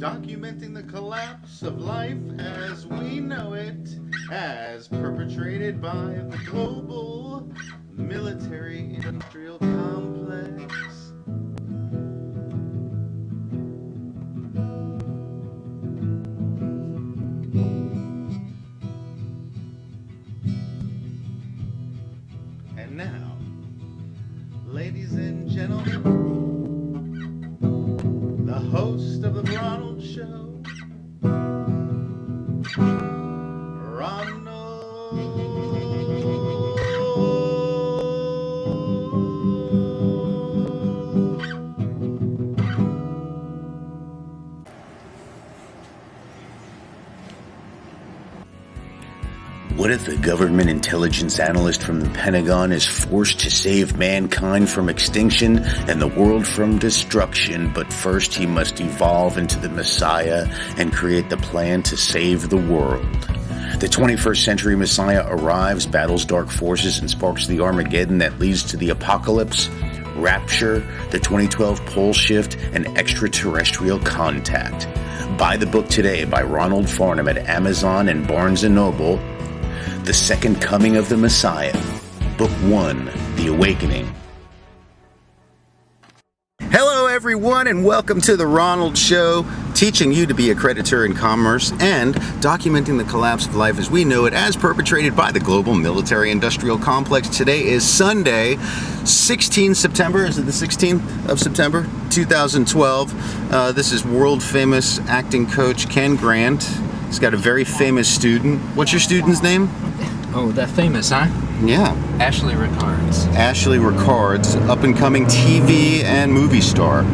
documenting the collapse of life as we know it, as perpetrated by the global military-industrial complex. And now, ladies and gentlemen, the host of the Ronald Show, Ronald. What if a government intelligence analyst from the Pentagon is forced to save mankind from extinction and the world from destruction, but first he must evolve into the Messiah and create the plan to save the world? The 21st century Messiah arrives, battles dark forces, and sparks the Armageddon that leads to the apocalypse, rapture, the 2012 pole shift, and extraterrestrial contact. Buy the book today by Ronald Farnham at Amazon and Barnes & Noble. The Second Coming of the Messiah, Book 1, The Awakening. Hello everyone and welcome to the Ronald Show, teaching you to be a creditor in commerce and documenting the collapse of life as we know it as perpetrated by the global military-industrial complex. Today is Sunday, 16 September, is it the 16th of September, 2012. This is world-famous acting coach Ken Grant. He's got a very famous student. What's your student's name? Oh, that famous, huh? Yeah. Ashley Ricards. Ashley Ricards, up-and-coming TV and movie star.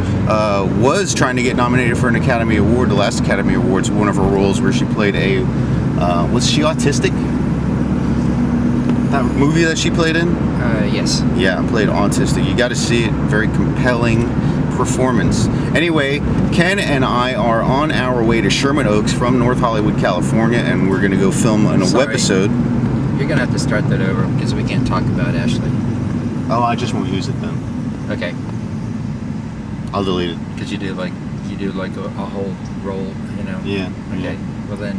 Was trying to get nominated for an Academy Award. The last Academy Awards, one of her roles where she played a... was she autistic? That movie that she played in? Yes. Yeah, played autistic. You got to see it. Very compelling performance. Anyway, Ken and I are on our way to Sherman Oaks from North Hollywood, California, and we're going to go film a webisode. You're going to have to start that over because we can't talk about Ashley. Oh, I just won't use it then. Okay. I'll delete it. Because you do like a whole roll, you know? Yeah. Okay. Yeah. Well then,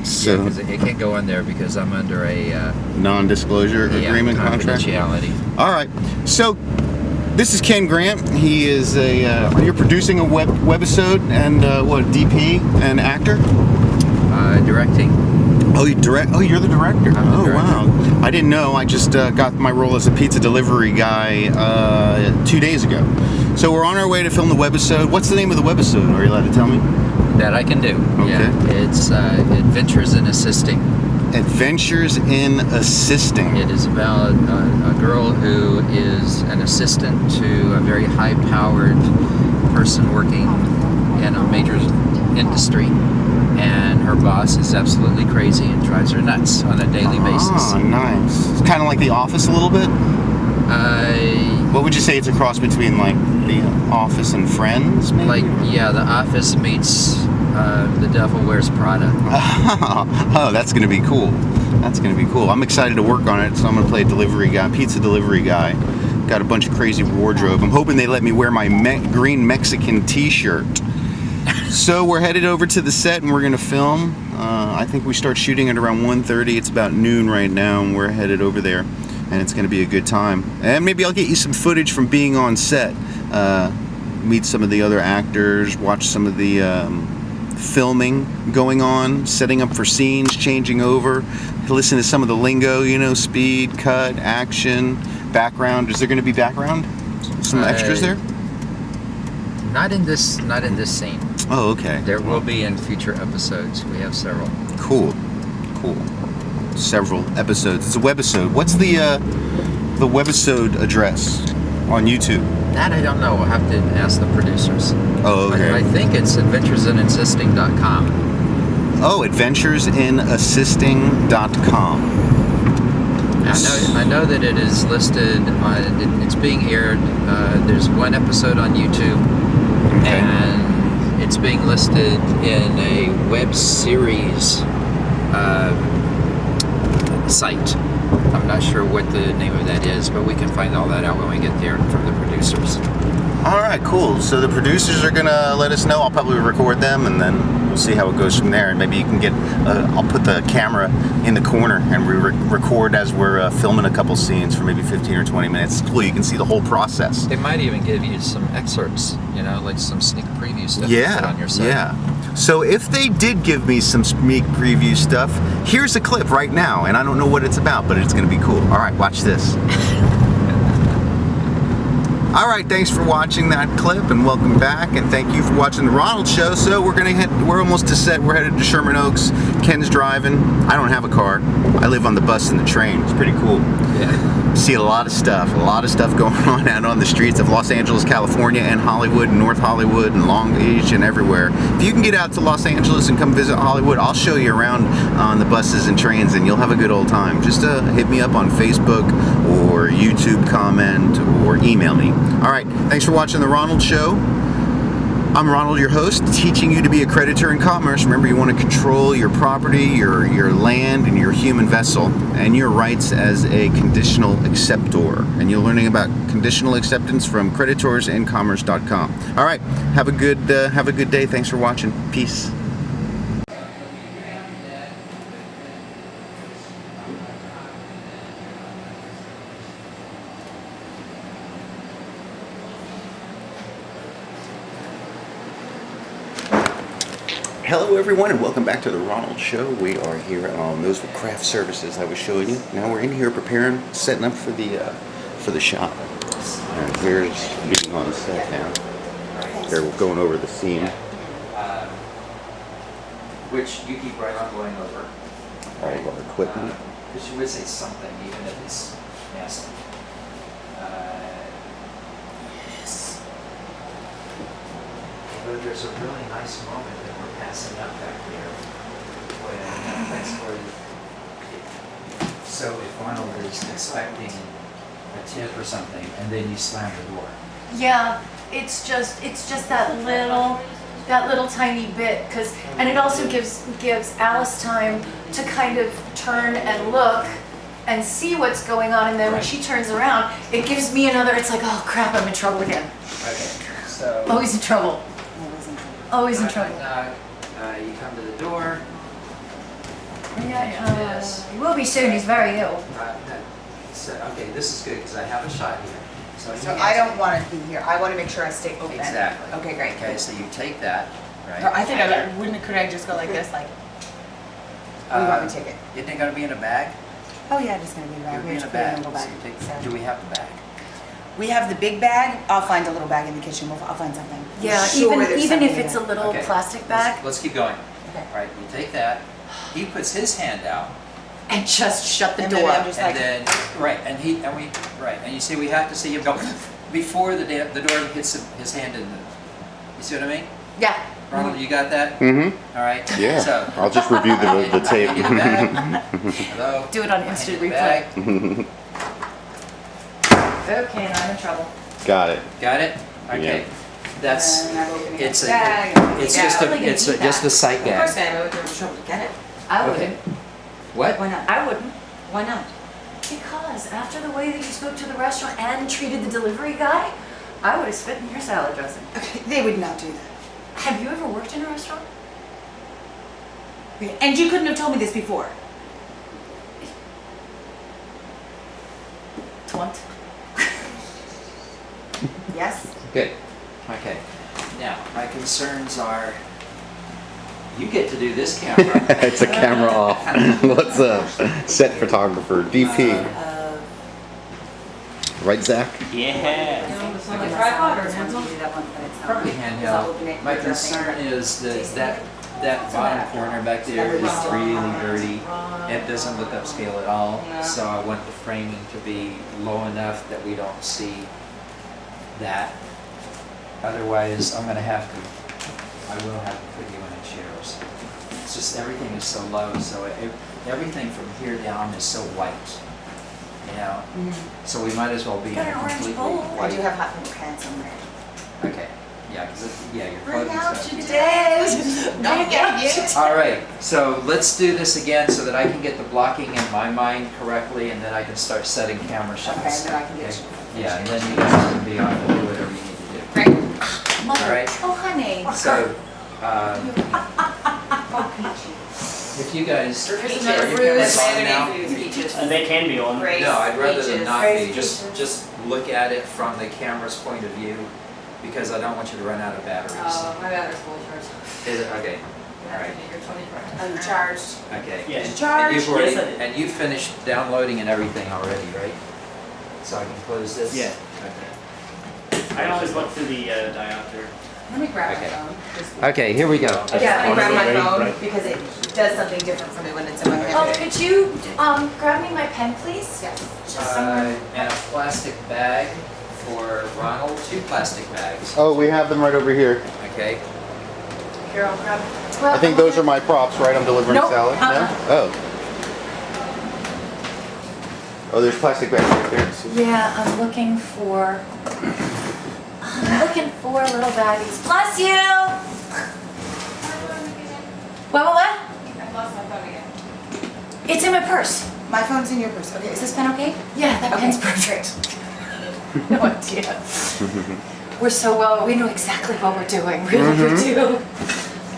so yeah, 'cause it can't go on there because I'm under a non-disclosure agreement contract. Confidentiality. All right. So this is Ken Grant. He is you're producing a webisode and what, DP and actor? Directing. Oh, you direct? Oh, you're the director. I'm the director. Wow! I didn't know. I just got my role as a pizza delivery guy 2 days ago. So we're on our way to film the webisode. What's the name of the webisode? Are you allowed to tell me? That I can do. Okay. Yeah. It's Adventures in Assisting. Adventures in Assisting. It is about a girl who is an assistant to a very high-powered person working in a major industry, and her boss is absolutely crazy and drives her nuts on a daily basis. Oh, nice. It's kind of like The Office a little bit? What would you say it's a cross between, like, The Office and Friends, maybe? Like, yeah, The Office meets The Devil Wears Prada. Oh, that's going to be cool. That's going to be cool. I'm excited to work on it, so I'm going to play a delivery guy, pizza delivery guy. Got a bunch of crazy wardrobe. I'm hoping they let me wear my green Mexican t-shirt. So we're headed over to the set and we're going to film. I think we start shooting at around 1:30. It's about noon right now and we're headed over there. And it's going to be a good time. And maybe I'll get you some footage from being on set. Meet some of the other actors, watch some of the filming going on, setting up for scenes, changing over, listen to some of the lingo, you know, speed, cut, action, background. Is there going to be background? Some extras there? Not in this scene. Oh, okay. There will be in future episodes. We have several. Cool. Several episodes. It's a webisode. What's the webisode address on YouTube? That I don't know. We'll have to ask the producers. Oh, okay. I think it's adventuresinassisting.com. Oh, adventuresinassisting.com. I know that it is listed. It's being aired. There's one episode on YouTube, okay, and it's being listed in a web series site. I'm not sure what the name of that is, but we can find all that out when we get there from the producers. All right. right, cool. So the producers are gonna let us know. I'll probably record them, and then we'll see how it goes from there. And maybe you can get. I'll put the camera in the corner, and we record as we're filming a couple scenes for maybe 15 or 20 minutes. It's cool. You can see the whole process. They might even give you some excerpts, you know, like some sneak preview stuff to put on your site. Yeah. So if they did give me some sneak preview stuff, here's a clip right now, and I don't know what it's about, but it's gonna be cool. All right, watch this. All right, thanks for watching that clip, and welcome back, and thank you for watching the Ronald Show. So we're almost to set. We're headed to Sherman Oaks. Ken's driving. I don't have a car. I live on the bus and the train. It's pretty cool. Yeah. See a lot of stuff going on out on the streets of Los Angeles, California, and Hollywood, and North Hollywood, and Long Beach, and everywhere. If you can get out to Los Angeles and come visit Hollywood, I'll show you around on the buses and trains, and you'll have a good old time. Just hit me up on Facebook or YouTube comment or email me. All right, thanks for watching the Ronald Show. I'm Ronald, your host, teaching you to be a creditor in commerce. Remember, you want to control your property, your land, and your human vessel, and your rights as a conditional acceptor. And you're learning about conditional acceptance from creditorsincommerce.com. All right, have a good day. Thanks for watching. Peace. Hello everyone, and welcome back to the Ronald Show. We are here on those craft services I was showing you. Now we're in here preparing, setting up for the shop. And here's being on set now. They're going over the scene. Which you keep right on going over. All of our equipment. Because you would say something, even if it's nasty. Yes. But there's a really nice moment that we're passing up back there. When, thanks for so if Ronald is expecting a tip or something, and then you slam the door. Yeah, it's just that little tiny bit, and it also gives Alice time to kind of turn and look and see what's going on, and then when she turns around, it gives me another. It's like, oh crap, I'm in trouble again. Okay, so Always in trouble. Always in trouble. You come to the door. Yeah, he will be soon. He's very ill. So, okay, this is good because I have a shot here. So I don't want to be here. I want to make sure I stay open. Exactly. Okay, great. Okay, so you take that, right? I think could I just go like this, like? Or you want me to take it? Isn't it going to be in a bag? Oh yeah, it's gonna be in a bag. It'll We be have in to a put it in a bag. little So bag. you take, So- do we have the bag? We have the big bag. I'll find a little bag in the kitchen. I'll find something. Yeah, I'm sure there's even something if it's a there. little Okay, plastic bag, Let's keep going. Okay. All right, you take that. He puts his hand out, and just shut the And door. then I'm just and like, then and you see we have to see him go before the door hits his hand in the. You see what I mean? Yeah. Ronald, you got that? Mm-hmm. All right. Yeah. So I'll just review the tape. I hand you the bag. Hello. Do it on instant I hand you the replay. bag. Okay, and I'm in trouble. Got it. Got it? Okay. Yeah. That's And I'm opening it's the a bag. it's Yeah. just Like a a tea just a sight Of course, gag. I would go to trouble to get it. I Okay. wouldn't. What? Why not? I wouldn't. Why not? Because after the way that you spoke to the restaurant and treated the delivery guy, I would have spit in your salad dressing. Okay, they would not do that. Have you ever worked in a restaurant? And you couldn't have told me this before. Twunt. Yes. Good. Okay. Now, my concerns are you get to do this camera. It's a camera off. What's up? Set photographer, DP. Right, Zach? Yeah. On a tripod or Probably handheld. My concern is that bottom corner back there is really dirty. It doesn't look upscale at all. So I want the framing to be low enough that we don't see that. Otherwise, I will have to put you in a chair or something. It's just everything is so low, so everything from here down is so white. You know, so we might as well be in Got a an orange completely bowl. I white. do have hot pink pants on there. Okay, yeah, because your Bring clothing out stuff. your days. Don't get it. All right, so let's do this again so that I can get the blocking in my mind correctly, and then I can start setting camera shots. Okay, and then I can get Okay? you. Yeah, and then you guys can be on and do whatever you need to do. Great. All right. Oh, honey. So, if you guys are There's you another cameras fruit. on now? Peaches. They can be on. Grace, No, I'd rather than peaches. not Grace, be. Just look at it from the camera's point of view, because I don't want you to run out of batteries. My battery's full charge. Is it? Okay. All right. I'm charged. Okay. Yeah. And Charged. you've already, Yes, I did. and you finished downloading and everything already, right? So I can close this? Yeah. Okay. I always look through the diopter. Let me grab Okay. my phone. Just- Okay, here we go. I just want to grab my Ready? phone Right. because it does something different for me when it's in my Oh, hand. could you grab me my pen, please? Yes. Just somewhere. And a plastic bag for Ronald, 2 plastic bags, Oh, we have them right over here. okay? Here, I'll grab. I think those are my props, right? I'm delivering Nope, salad. No? Oh. Oh, there's plastic bags right there. Yeah, I'm looking for little baggies. Bless you! What? I've lost my phone again. It's in my purse. My phone's in your purse. Okay, is this pen okay? Yeah, that Okay. pen's perfect. No idea. We're so well, we know exactly what we're doing. Really, we do.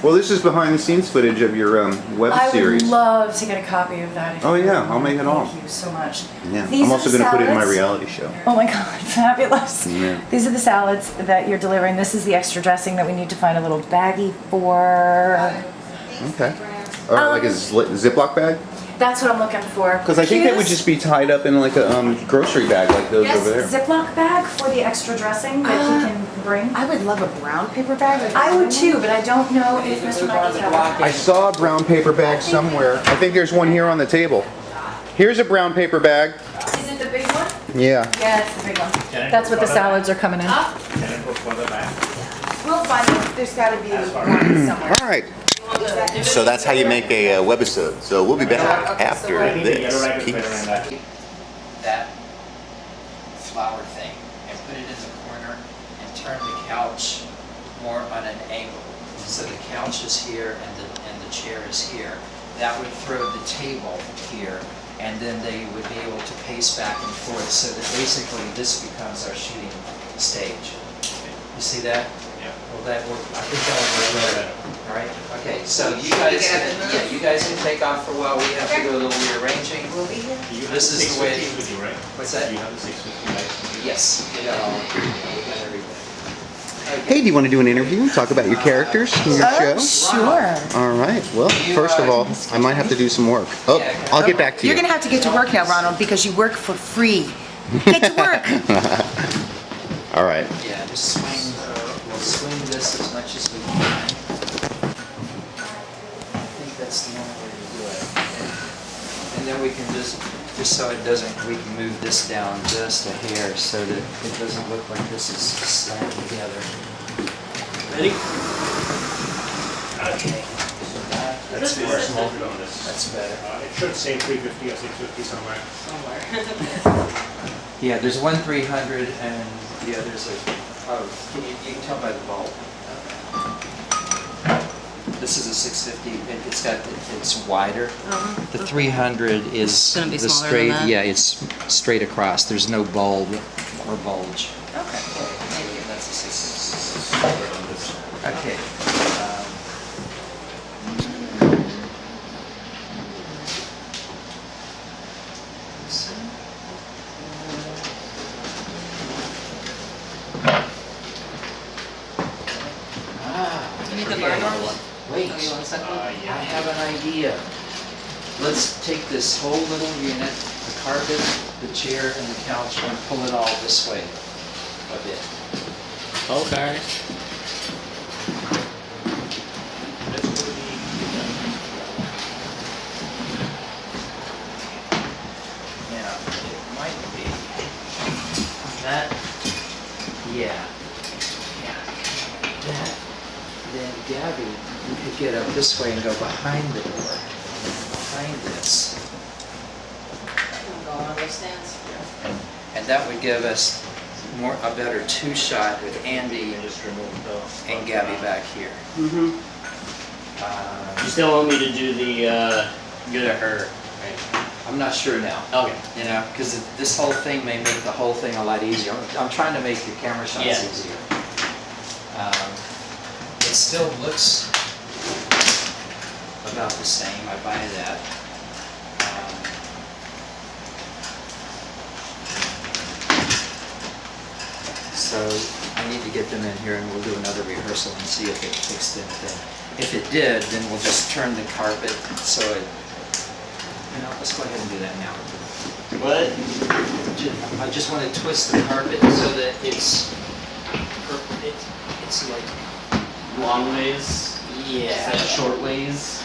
Well, this is behind the scenes footage of your web I series. would love to get a copy of that. if Oh, you yeah, would. I'll make it all. Thank you so much. Yeah, These I'm are also the going to put it in my salads. reality show. Oh my God, fabulous. Yeah. These are the salads that you're delivering. This is the extra dressing that we need to find a little baggie for. Okay. Or like a Ziploc bag? That's what I'm looking for. Because I think that would just be tied up in like a grocery bag like those Yes, over there. Ziploc bag for the extra dressing that he can bring. I would love a brown paper bag. I would too, but I don't know if Mr. Michael's have I saw a brown paper bag somewhere. I think there's one here on the table. Here's a brown paper bag. Is it the big one? Yeah. Yeah, it's the big one. Can I That's what the put that salads are coming in. Can I put further back? We'll find it. There's got to be one somewhere. All right. So that's how you make a webisode. So we'll be back after I think the yellow this. rag is better Peace. than that. That flower thing and put it in the corner and turn the couch more on an angle. So the couch is here and the chair is here. That would throw the table here, and then they would be able to pace back and forth so that basically this becomes our shooting stage. You see that? Yeah. Well, that will, I think that will work better. All right? Okay, so you guys, you guys can take off for a while. We have to do a little rearranging. We'll be here. You have This the is the way- 650 with you, right? What's that? You have the 650 lights with you? Yes, we got all, we got everything. Hey, do you want to do an interview? Talk about your characters in your show? Sure. All right. Well, first of all, I might have to do some work. Oh, I'll get back to You're you. going to have to get to work now, Ronald, because you work for free. Get to work. All right. Yeah, just swing, we'll swing this as much as we can. I think that's the only way to do it. And then we can just so it doesn't, we can move this down just a hair so that it doesn't look like this is slammed together. Ready? Okay. So That's more smolded on this. that's better. It should say 350 or 650 somewhere. Yeah, there's one 300 and the others are, oh, you can tell by the bulb. This is a 650, it's wider. The 300 is Gonna be the smaller straight, than that? yeah, it's straight across. There's no bulb or bulge. Okay. And that's a 650. Okay. You need the bar doors? Wait. Oh, you want a second one? I have an idea. Let's take this whole little unit, the carpet, the chair, and the couch, and pull it all this way a bit. Okay. Yeah, it might be. That, yeah. That. Then Gabby, you could get up this way and go behind the door. Behind this. Go on those stands. And that would give us a better two-shot with Andy and Gabby back here. Mm-hmm. You still want me to do the you to her, right? I'm not sure now. Okay. You know, because this whole thing may make the whole thing a lot easier. I'm trying to make your camera shots Yeah. easier. still looks about the same. I buy that. So I need to get them in here and we'll do another rehearsal and see if it fixed anything. If it did, then we'll just turn the carpet so it, let's go ahead and do that now. What? I just want to twist the carpet so that it's like, Long ways? yeah. Instead of short ways?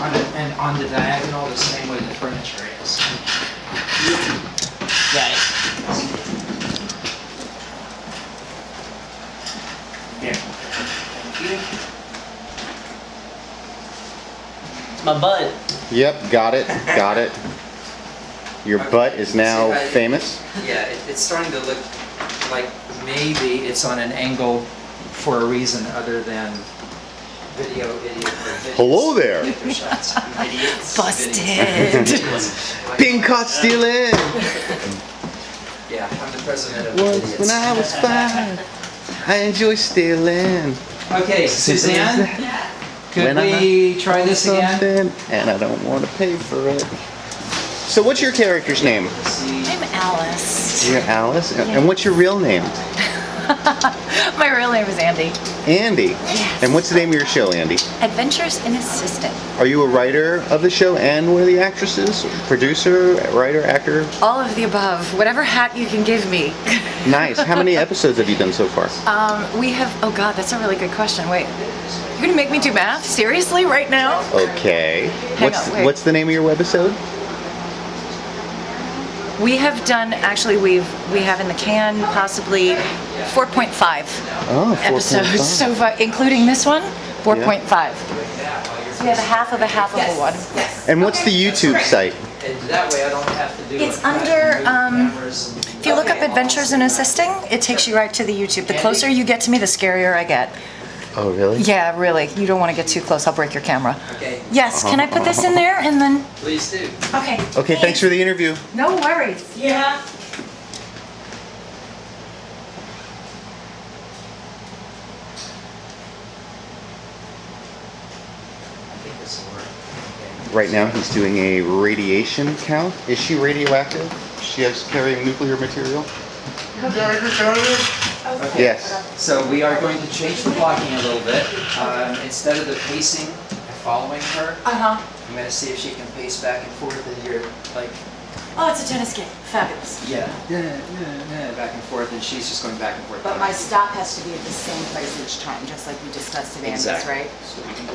And on the diagonal the same way the furniture is. Right. Here. Thank you. My butt. Yep, got it, got it. Your butt is now famous. Yeah, it's starting to look like maybe it's on an angle for a reason other than video idiot. Hello there. Shots. Idiots. Busted. Being caught stealing. Yeah, I'm the president of the Once idiots. when I was 5, I enjoy stealing. Okay, Suzanne, could When I we try this again? Something, and I don't want to pay for it. So what's your character's name? I'm Alice. You're Alice? And what's your real name? My real name is Andy. Andy. Yes. And what's the name of your show, Andy? Adventures in Assistant. Are you a writer of the show and one of the actresses? Producer, writer, actor? All of the above. Whatever hat you can give me. Nice. How many episodes have you done so far? We have, oh God, that's a really good question. Wait, you're gonna make me do math? Seriously, right now? Okay. Hang on, wait. What's the name of your webisode? We have done, actually, we have in the can possibly 4.5 Oh, 4.5. episodes so far, including this one, 4.5. So we have a half of a one. And what's the YouTube site? And that way I don't have to do It's it. under, if you look up Adventures in Assisting, it takes you right to the YouTube. The closer you get to me, the scarier I get. Oh, really? Yeah, really. You don't want to get too close. I'll break your camera. Okay, Yes, can I put this in there and then? please do. Okay. Okay, thanks for the interview. No worries. Yeah. I think this will work. Okay. Right now he's doing a radiation count. Is she radioactive? She has carrying nuclear material? Okay. Yes. So we are going to change the blocking a little bit. Instead of the pacing following her, Uh-huh. I'm going to see if she can pace back and forth and you're like, Oh, it's a tennis game. Fabulous. yeah, back and forth, and she's just going back and forth. But my stop has to be at the same place each time, just like we discussed at Andy's, Exactly. right?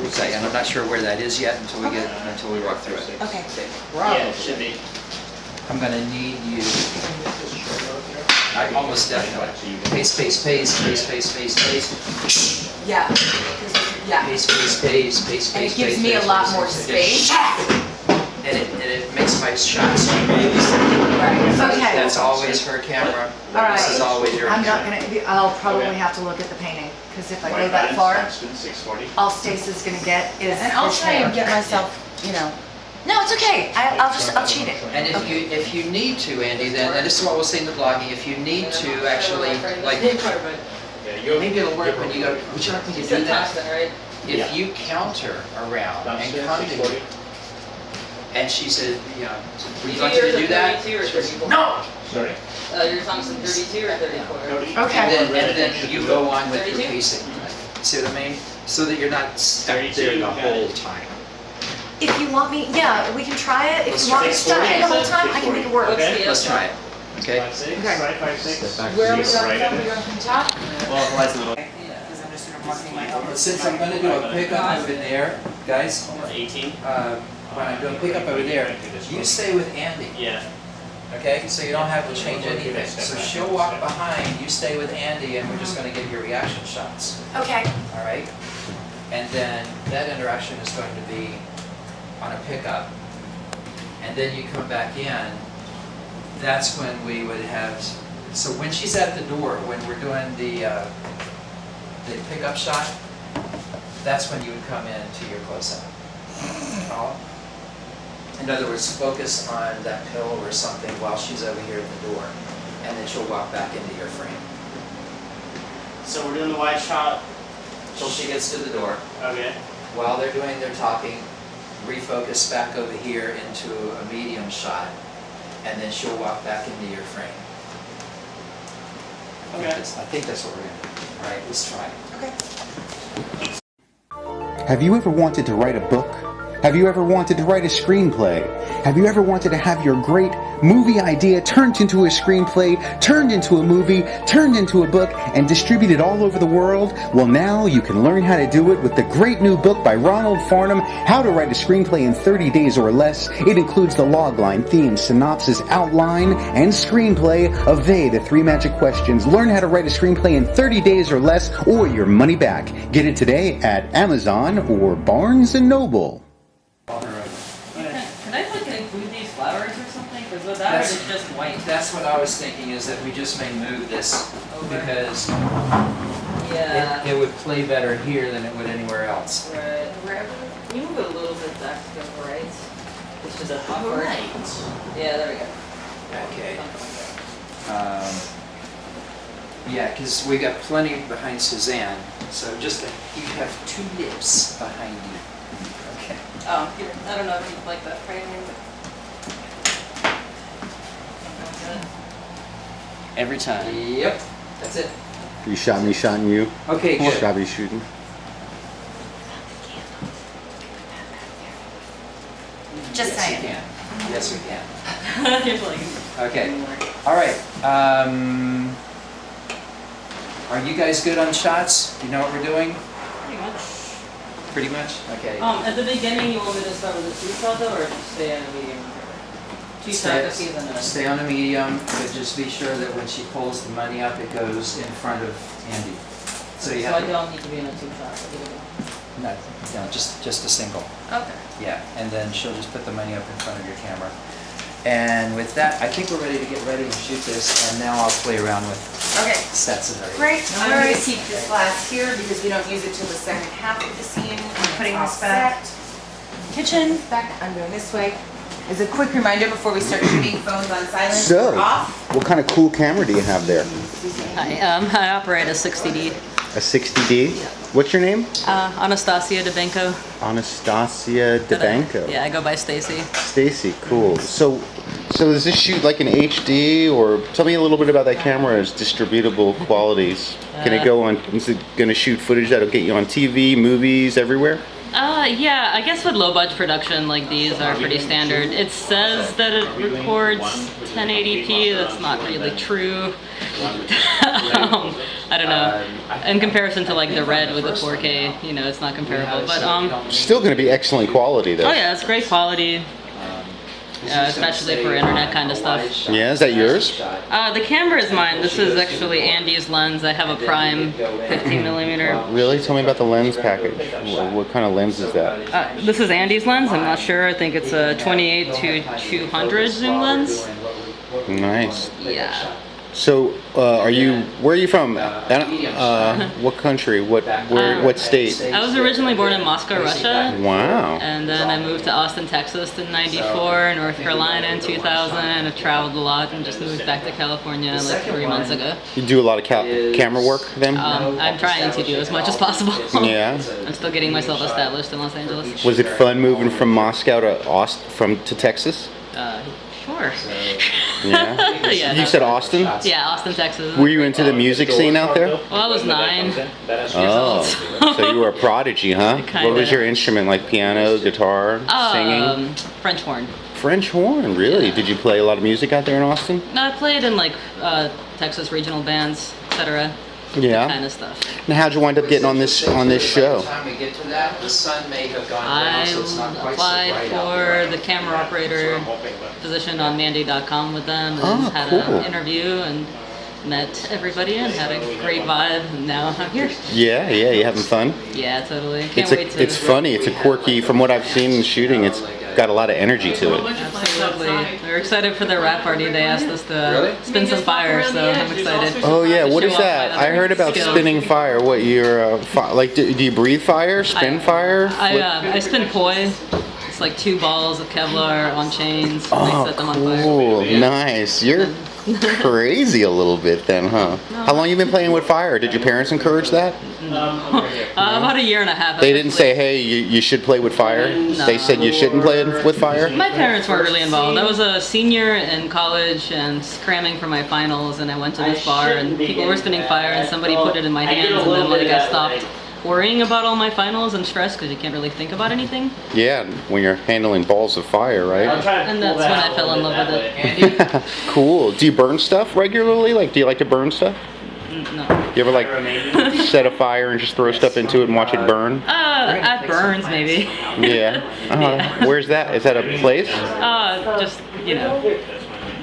Exactly, and I'm not sure where that is yet until we walk through it. Okay. Yeah, it should be. I'm going to need you. I almost definitely. Pace, pace, pace, pace, pace, pace, pace. Yeah. Yeah. Pace, pace, pace, pace, And pace. it gives pace, me a pace, lot pace, more pace, pace. space. And it makes my shots. Right. Okay. That's always her camera. All right. This is always your I'm not camera. gonna, I'll probably have to look at the painting, because if I go that far, 640. all Stacy's gonna get is. And I'll is try and hair. get myself, No, it's okay. I'll cheat it. And if you need to, Andy, then, and this is what we'll say in the blogging, if you need to actually, like, maybe it'll work when you go, would you like me to do that? If you counter around and come to me, and she said, would you like me to do that? No! Sorry. Your song's in 32 or 34? Okay. And then you go on with your pacing. See what I mean? So that you're not stuck there the whole time. If you want me, yeah, we can try it. If you want me to start it the whole time, I can make it work. Okay. Let's try it. Okay? 5.6, 5.6. Where are we Yes, going right from? in We're it. going from the top? Well, lights in the middle. Because I'm just sort of marking my elbows. Since I'm going to do a pickup over there, guys, 18. when I'm doing pickup over there, you stay with Andy. Yeah. Okay, so you don't have to change anything. So she'll walk behind, you stay with Andy, and we're just gonna get your reaction shots, Okay. all right? And then that interaction is going to be on a pickup. And then you come back in, that's when we would have, so when she's at the door, when we're doing the pickup shot, that's when you would come in to your close-up. Follow? In other words, focus on that pill or something while she's over here at the door, and then she'll walk back into your frame. So we're doing the wide shot. till she gets to the door. Okay. While they're doing their talking, refocus back over here into a medium shot, and then she'll walk back into your frame. Okay. I think that's what we're gonna do. All right, let's try. Have you ever wanted to write a book? Have you ever wanted to write a screenplay? Have you ever wanted to have your great movie idea turned into a screenplay, turned into a movie, turned into a book, and distributed all over the world? Well, now you can learn how to do it with the great new book by Ronald, How to Write a Screenplay in 30 Days or Less. It includes the logline, theme, synopsis, outline, and screenplay of the 3 magic questions. Learn how to write a screenplay in 30 days or less, or your money back. Get it today at Amazon or Barnes & Noble. Can I like include these flowers or something? Because with that, it's just white. That's what I was thinking, is that we just may move this because Yeah. it would play better here than it would anywhere else. Right. Wherever. Can you move it a little bit back to the right? It's just awkward. Yeah, there we go. Okay. Something like Yeah, because we got plenty behind Suzanne, so just that you have 2 lips behind you. Okay. that. Oh, here. I don't know if you like that framing. Every time. Yep, that's it. You shot me, shotting you. Okay, good. Shot me, shooting. Just Yes, saying. we can. Yes, we can. You're like, Okay. All right. Are you guys good on shots? You know what we're doing? pretty much. Pretty much? Okay. At the beginning, you want me to start with a 2-shot though, or just stay on a medium? 2-shot to see the nose. Stay on a medium, but just be sure that when she pulls the money up, it goes in front of Andy. So you So I have to, don't need to be in a 2-shot. no, just a single. Okay. Yeah, and then she'll just put the money up in front of your camera. And with that, I think we're ready to get ready and shoot this, and now I'll play around with Okay, sets and everything. great. No I'm going to worries. keep this glass here because we don't use it till the second half of the scene. I'm putting this back. Kitchen, back, I'm going this way. As a quick reminder before we start shooting, phones on silent So, or off. what kind of cool camera do you have there? I operate a 60D. A 60D? What's your name? Anastasia DeBenko. Anastasia DeBanco. Yeah, I go by Stacy. Stacy, cool. So does this shoot like an HD, or tell me a little bit about that camera's distributable qualities? Can it go on, is it gonna shoot footage that'll get you on TV, movies, everywhere? Yeah, I guess with low budget production like these are pretty standard. It says that it records 1080p, that's not really true. I don't know. In comparison to like the Red with the 4K, you know, it's not comparable. But Still gonna be excellent quality though. oh yeah, it's great quality. Especially for internet kind of stuff. Yeah, is that yours? The camera is mine. This is actually Andy's lens. I have a prime 15mm. Really? Tell me about the lens package. What kind of lens is that? This is Andy's lens. I'm not sure. I think it's a 28 to 200 zoom lens. Nice. Yeah. So, where are you from? What country? What state? I was originally born in Moscow, Russia. Wow. And then I moved to Austin, Texas in '94, North Carolina in 2000, and I've traveled a lot and just moved back to California like 3 months ago. You do a lot of camera work then? I'm trying to do as much as possible. Yeah. I'm still getting myself established in Los Angeles. Was it fun moving from Moscow to Texas? Sure. Yeah. Yeah, You said Austin? Yeah, Austin, Texas. Were you into the music scene out there? Well, I was 9. Oh, so you were a prodigy, huh? Kinda. What was your instrument? Like piano, guitar, singing? French horn. French horn, really? Yeah. Did you play a lot of music out there in Austin? No, I played in like Texas regional bands, etc. Yeah. Kind of stuff. And how'd you wind up getting on this show? By the time we get to that, the sun may have gone down, so it's not quite so applied bright out for there. the camera operator position on Mandy.com with them, and Oh, had cool. an interview and met everybody and had a great vibe. And now I'm here. Yeah, you having fun? Yeah, totally. Can't wait to. It's funny. It's a quirky. From what I've seen in shooting, it's got a lot of energy to it. Absolutely. We're excited for the wrap party. They asked us to spin some fire, so I'm excited. Oh yeah, what Show is off that? my I heard about skills. spinning fire. What you're like? Do you breathe fire? Spin fire? I spin poi. It's like 2 balls of Kevlar on chains. And they set them on fire. Cool, nice. You're crazy a little bit then, huh? How long you been playing with fire? Did your parents encourage that? About a year and a half. They didn't say, hey, you should play with fire? No. They said you shouldn't play with fire? My parents weren't really involved. I was a senior in college and cramming for my finals, and I went to this bar, and people were spinning fire, and somebody put it in my hands, and then like I stopped worrying about all my finals and stress because you can't really think about anything. Yeah, when you're handling balls of fire, right? And that's when I fell in love with it. Cool. Do you burn stuff regularly? Like, do you like to burn stuff? No. You ever like set a fire and just throw stuff into it and watch it burn? At Burns maybe. Yeah. Where's that? Is that a place? Just,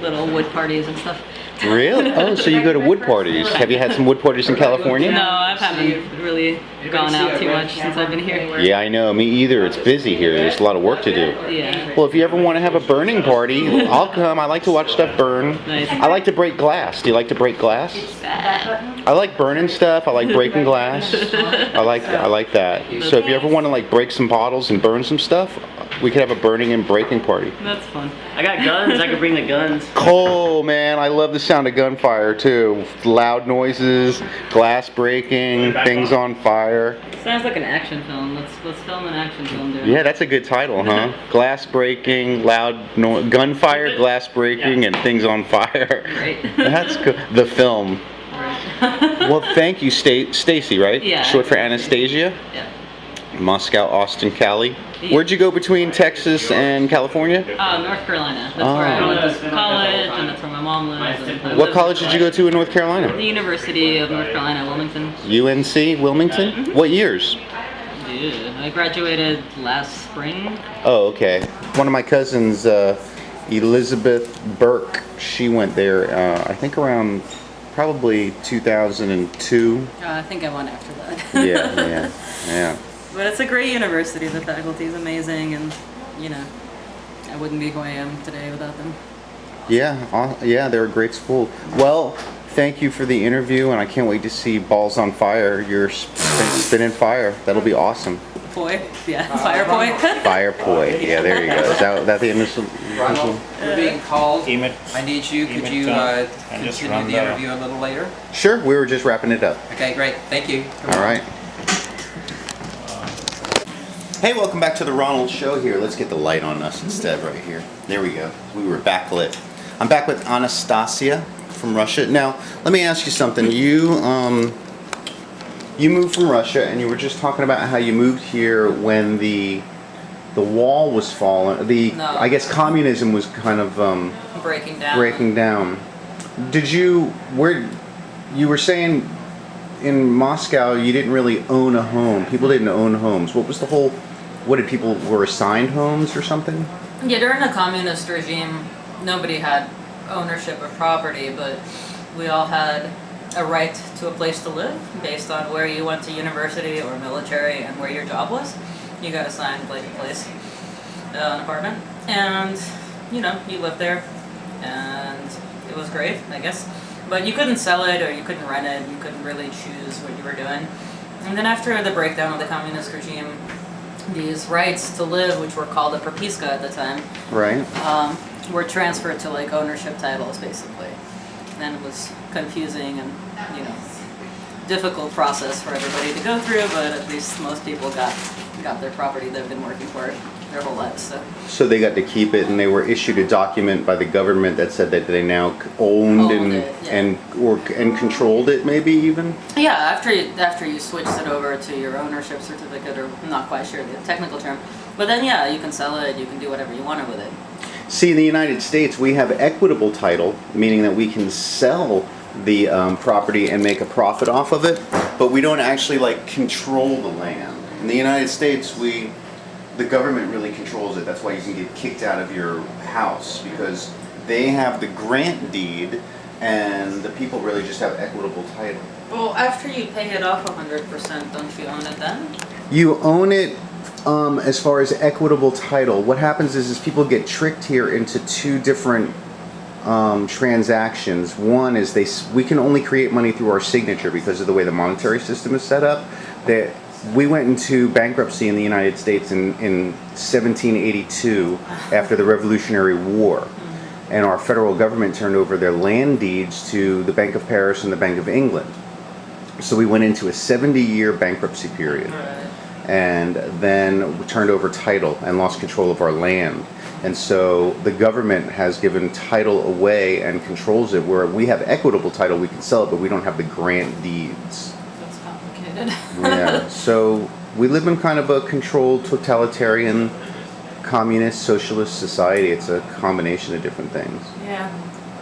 little wood parties and stuff. Really? Oh, so you go to wood parties. Have you had some wood parties in California? No, I haven't really gone out too much since I've been here. Yeah, I know. Me either. It's busy here. There's a lot of work to do. Yeah. Well, if you ever want to have a burning party, I'll come. I like to watch stuff burn. Nice. I like to break glass. Do you like to break glass? I like burning stuff. I like breaking glass. I like that. So if you ever want to like break some bottles and burn some stuff, we could have a burning and breaking party. That's fun. I got guns. I could bring the guns. Oh man, I love the sound of gunfire too. Loud noises, glass breaking, things on fire. Sounds like an action film. Let's film an action film, dude. Yeah, that's a good title, huh? Glass breaking, gunfire, glass breaking, and things on fire. Right. That's good. The film. Right. Well, thank you, Stacy, right? Yeah. Short for Anastasia. Yeah. Moscow, Austin, Cali. Yeah. Where'd you go between Texas and California? North Carolina. That's where I went to college, and that's where my mom lives. And I What lived college did you go to in North Carolina? The University of North Carolina, Wilmington. UNC, Wilmington? Mm-hmm. What years? Yeah, I graduated last spring. Oh, okay. One of my cousins, Elizabeth Burke, she went there, I think around probably 2002. I think I went after that. Yeah. But it's a great university. The faculty is amazing, and I wouldn't be who I am today without them. Yeah, they're a great school. Well, thank you for the interview, and I can't wait to see Balls on Fire. You're spinning fire. That'll be awesome. Poi, yeah, fire poi. Fire poi. Yeah, there you go. Is that the initial? Ronald, we're being called. Emmet. I need you. Could you just continue run the interview a little later? Sure. We were just wrapping it up. Okay, great. Thank you. Come All on. right. Hey, welcome back to the Ronald Show here. Let's get the light on us instead right here. There we go. We were backlit. I'm back with Anastasia from Russia. Now, let me ask you something. You moved from Russia, and you were just talking about how you moved here when the wall was falling. I guess communism was kind of Breaking down. breaking down. You were saying in Moscow you didn't really own a home. People didn't own homes. What did people were assigned homes or something? Yeah, during the communist regime, nobody had ownership of property, but we all had a right to a place to live based on where you went to university or military and where your job was. You got assigned like a place, an apartment, and you lived there, and it was great, I guess. But you couldn't sell it or you couldn't rent it. You couldn't really choose what you were doing. And then after the breakdown of the communist regime, these rights to live, which were called a propiska at the time, Right. were transferred to like ownership titles basically. And it was confusing and difficult process for everybody to go through, but at least most people got their property they've been working for their whole lives. So they got to keep it, and they were issued a document by the government that said that they now owned it, yeah. and controlled it, maybe even. Yeah, after you switched it over to your ownership certificate, or I'm not quite sure the technical term, but then you can sell it, you can do whatever you wanted with it. See, in the United States, we have equitable title, meaning that we can sell the property and make a profit off of it, but we don't actually control the land. In the United States, the government really controls it. That's why you can get kicked out of your house, because they have the grant deed, and the people really just have equitable title. Well, after you pay it off 100%, don't you own it then? You own it as far as equitable title. What happens is people get tricked here into two different transactions. One is we can only create money through our signature because of the way the monetary system is set up. That we went into bankruptcy in the United States in 1782 after the Revolutionary War. And our federal government turned over their land deeds to the Bank of Paris and the Bank of England. So we went into a 70-year bankruptcy period. Right. And then we turned over title and lost control of our land. And so the government has given title away and controls it, where we have equitable title, we can sell it, but we don't have the grant deeds. That's complicated. Yeah, so we live in kind of a controlled, totalitarian, communist, socialist society. It's a combination of different things. Yeah.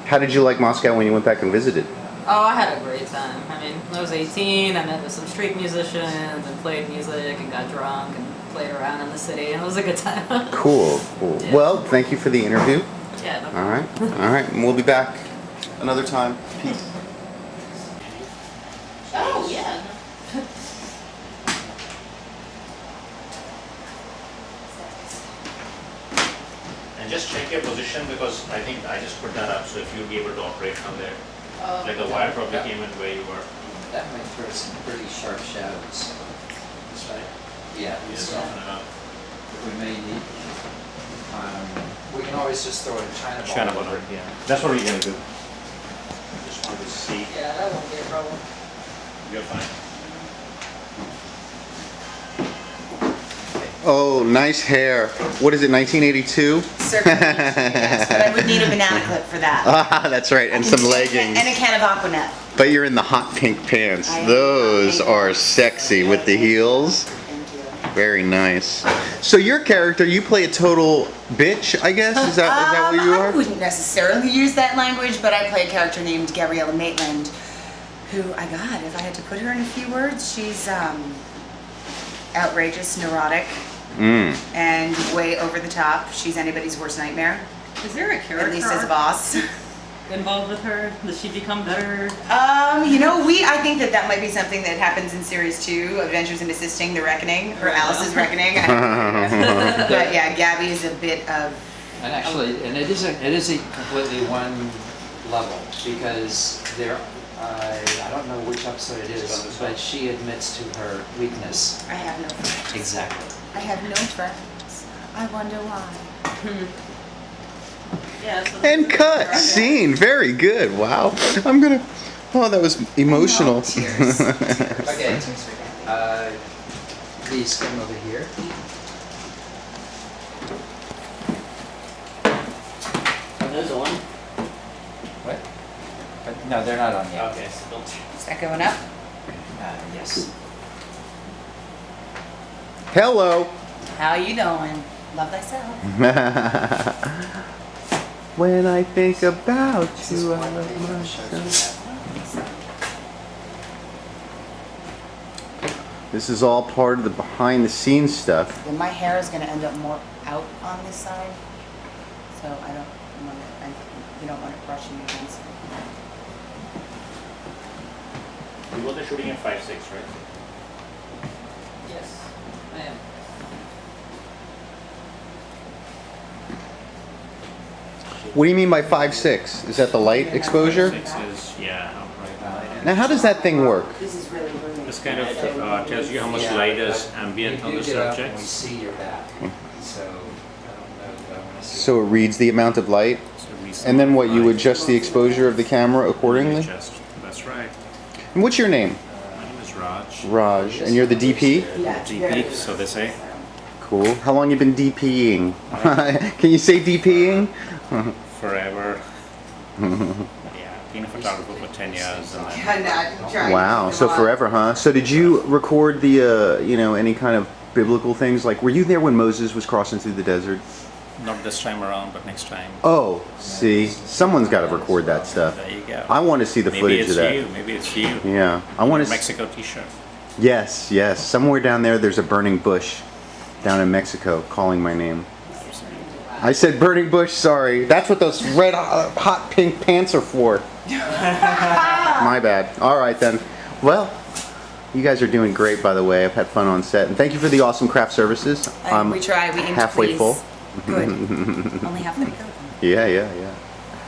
How did you like Moscow when you went back and visited? Oh, I had a great time. I mean, I was 18, I met with some street musicians and played music and got drunk and played around in the city, and it was a good time. Cool, cool. Yeah. Well, thank you for the interview. Yeah, no All right, all right. And we'll be back another time. Peace. Oh, yeah. And just check your position, because I think I just put that up, so if you'll be able to operate from there. Like the wire probably came in where you were. That might throw some pretty sharp shadows. This side. Yeah, You just so soften it up. we may need, we can always just throw a China ball. China ball, yeah. That's what we're gonna do. Just want to see. Yeah, that won't be a problem. You're fine. Oh, nice hair. What is it, 1982? Certainly, yes, but I would need a banana clip for that. Ah, that's right, and some leggings. And a can of Aquanet. But you're in the hot pink pants. I am Those hot pink are pants. sexy with the heels. Thank you. Very nice. So your character, you play a total bitch, I guess? Is that what you I are? wouldn't necessarily use that language, but I play a character named Gabriella Maitland, who, if I had to put her in a few words, she's outrageous, neurotic, and way over the top. She's anybody's worst nightmare, Is there a character at least as a arc boss. involved with her? Does she become better? I think that might be something that happens in series 2, Adventures in Assisting the Reckoning, or Alice's Reckoning. But yeah, Gabby is a bit of. And actually, and it isn't completely one level, because there, I don't know which episode it is, but she admits to her weakness. I have no friends. Exactly. I have no friends. I wonder why. Yeah. So And cut. Scene. Very good. Wow. I'm gonna. Oh, that was emotional. Tears. Okay. Tears for Gabby. Please come over here. Are those on? What? No, they're not on yet. Okay. Is that going up? Yes. Hello. How you doing? Love thyself. When I think about This is you, I one love thing that shows you myself. that. This is all part of the behind the scenes stuff. Then my hair is going to end up more out on this side, so I don't want it. You don't want it brushing against it. You both are shooting at 5.6, right? Yes, I am. What do you mean by 5.6? Is that the light exposure? 6 is, yeah, right. Now, how does that thing work? This is really brilliant. This kind of tells you how much Yeah, light is but ambient on you the do get up and we subjects. see your back, so I don't know that I want to see. So it reads the amount of light, So we and then what? You light. adjust the exposure of the camera accordingly. Adjust. That's right. And what's your name? My name is Raj. Raj, and you're the DP. Yeah, it's very DP, so they say. Cool. How long you been DPing? Can you say DPing? Forever. Yeah, been a photographer for 10 years. And then And, trying Wow. to So keep them forever, huh? So did you record the, any kind of biblical things? Like, were you there when Moses was crossing through the desert? not this time around, but next time. Oh, see, someone's got to record that stuff. There you go. I want to see the Maybe footage it's of that. you. Maybe it's you. Yeah, I want to. Mexico T-shirt. Yes, yes. Somewhere down there's a burning bush, down in Mexico, calling my name. I said burning bush. Sorry, that's what those red hot pink pants are for. My bad. All right then. Well, you guys are doing great, by the way. I've had fun on set, and thank you for the awesome craft services. we try. We aim to halfway please. full. Good. Only halfway to go. Yeah.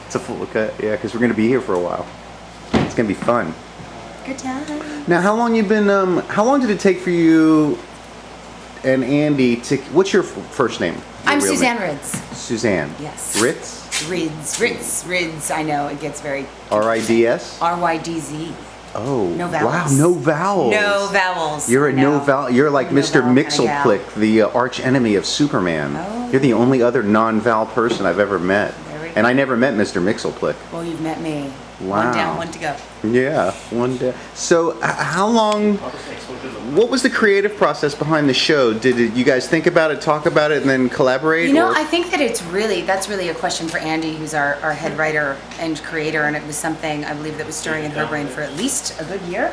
It's a full cut. Yeah, because we're gonna be here for a while. It's gonna be fun. Good time. Now, how long you been? How long did it take for you and Andy to? What's your first name? Your I'm real Suzanne name? Ritz. Suzanne. Yes. Ritz. Rids. I know it gets very R-I-D-S. RYDZ. No wow, vowels. no vowels. No vowels. You're a no vowel. You're like No Mr. vowel kinda gal. Mixelplick, the arch enemy of Superman. Oh. You're the only other non-vowel person I've ever met. There we go. And I never met Mr. Mixelplick. Well, you've met me. Wow. One down, one to go. Yeah, one day. So, how long? What was the creative process behind the show? You guys think about it, talk about it, and then collaborate? You know, or? I think that that's really a question for Andy, who's our head writer and creator, and it was something I believe that was stirring in her brain for at least a good year,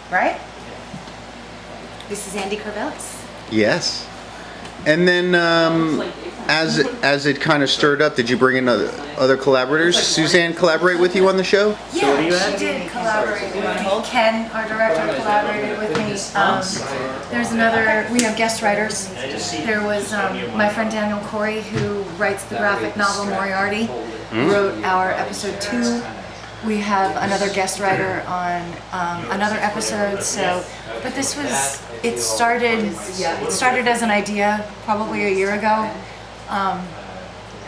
right? This is Andy Corvellis. Yes. And then, as it kind of stirred up, did you bring in other collaborators? Suzanne collaborate with you on the show? Yeah, she did collaborate with me. Ken, our director, collaborated with me. There's we have guest writers. There was my friend Daniel Corey, who writes the graphic novel Moriarty, wrote our episode 2. We have another guest writer on another episode. But this was, it started as an idea probably a year ago.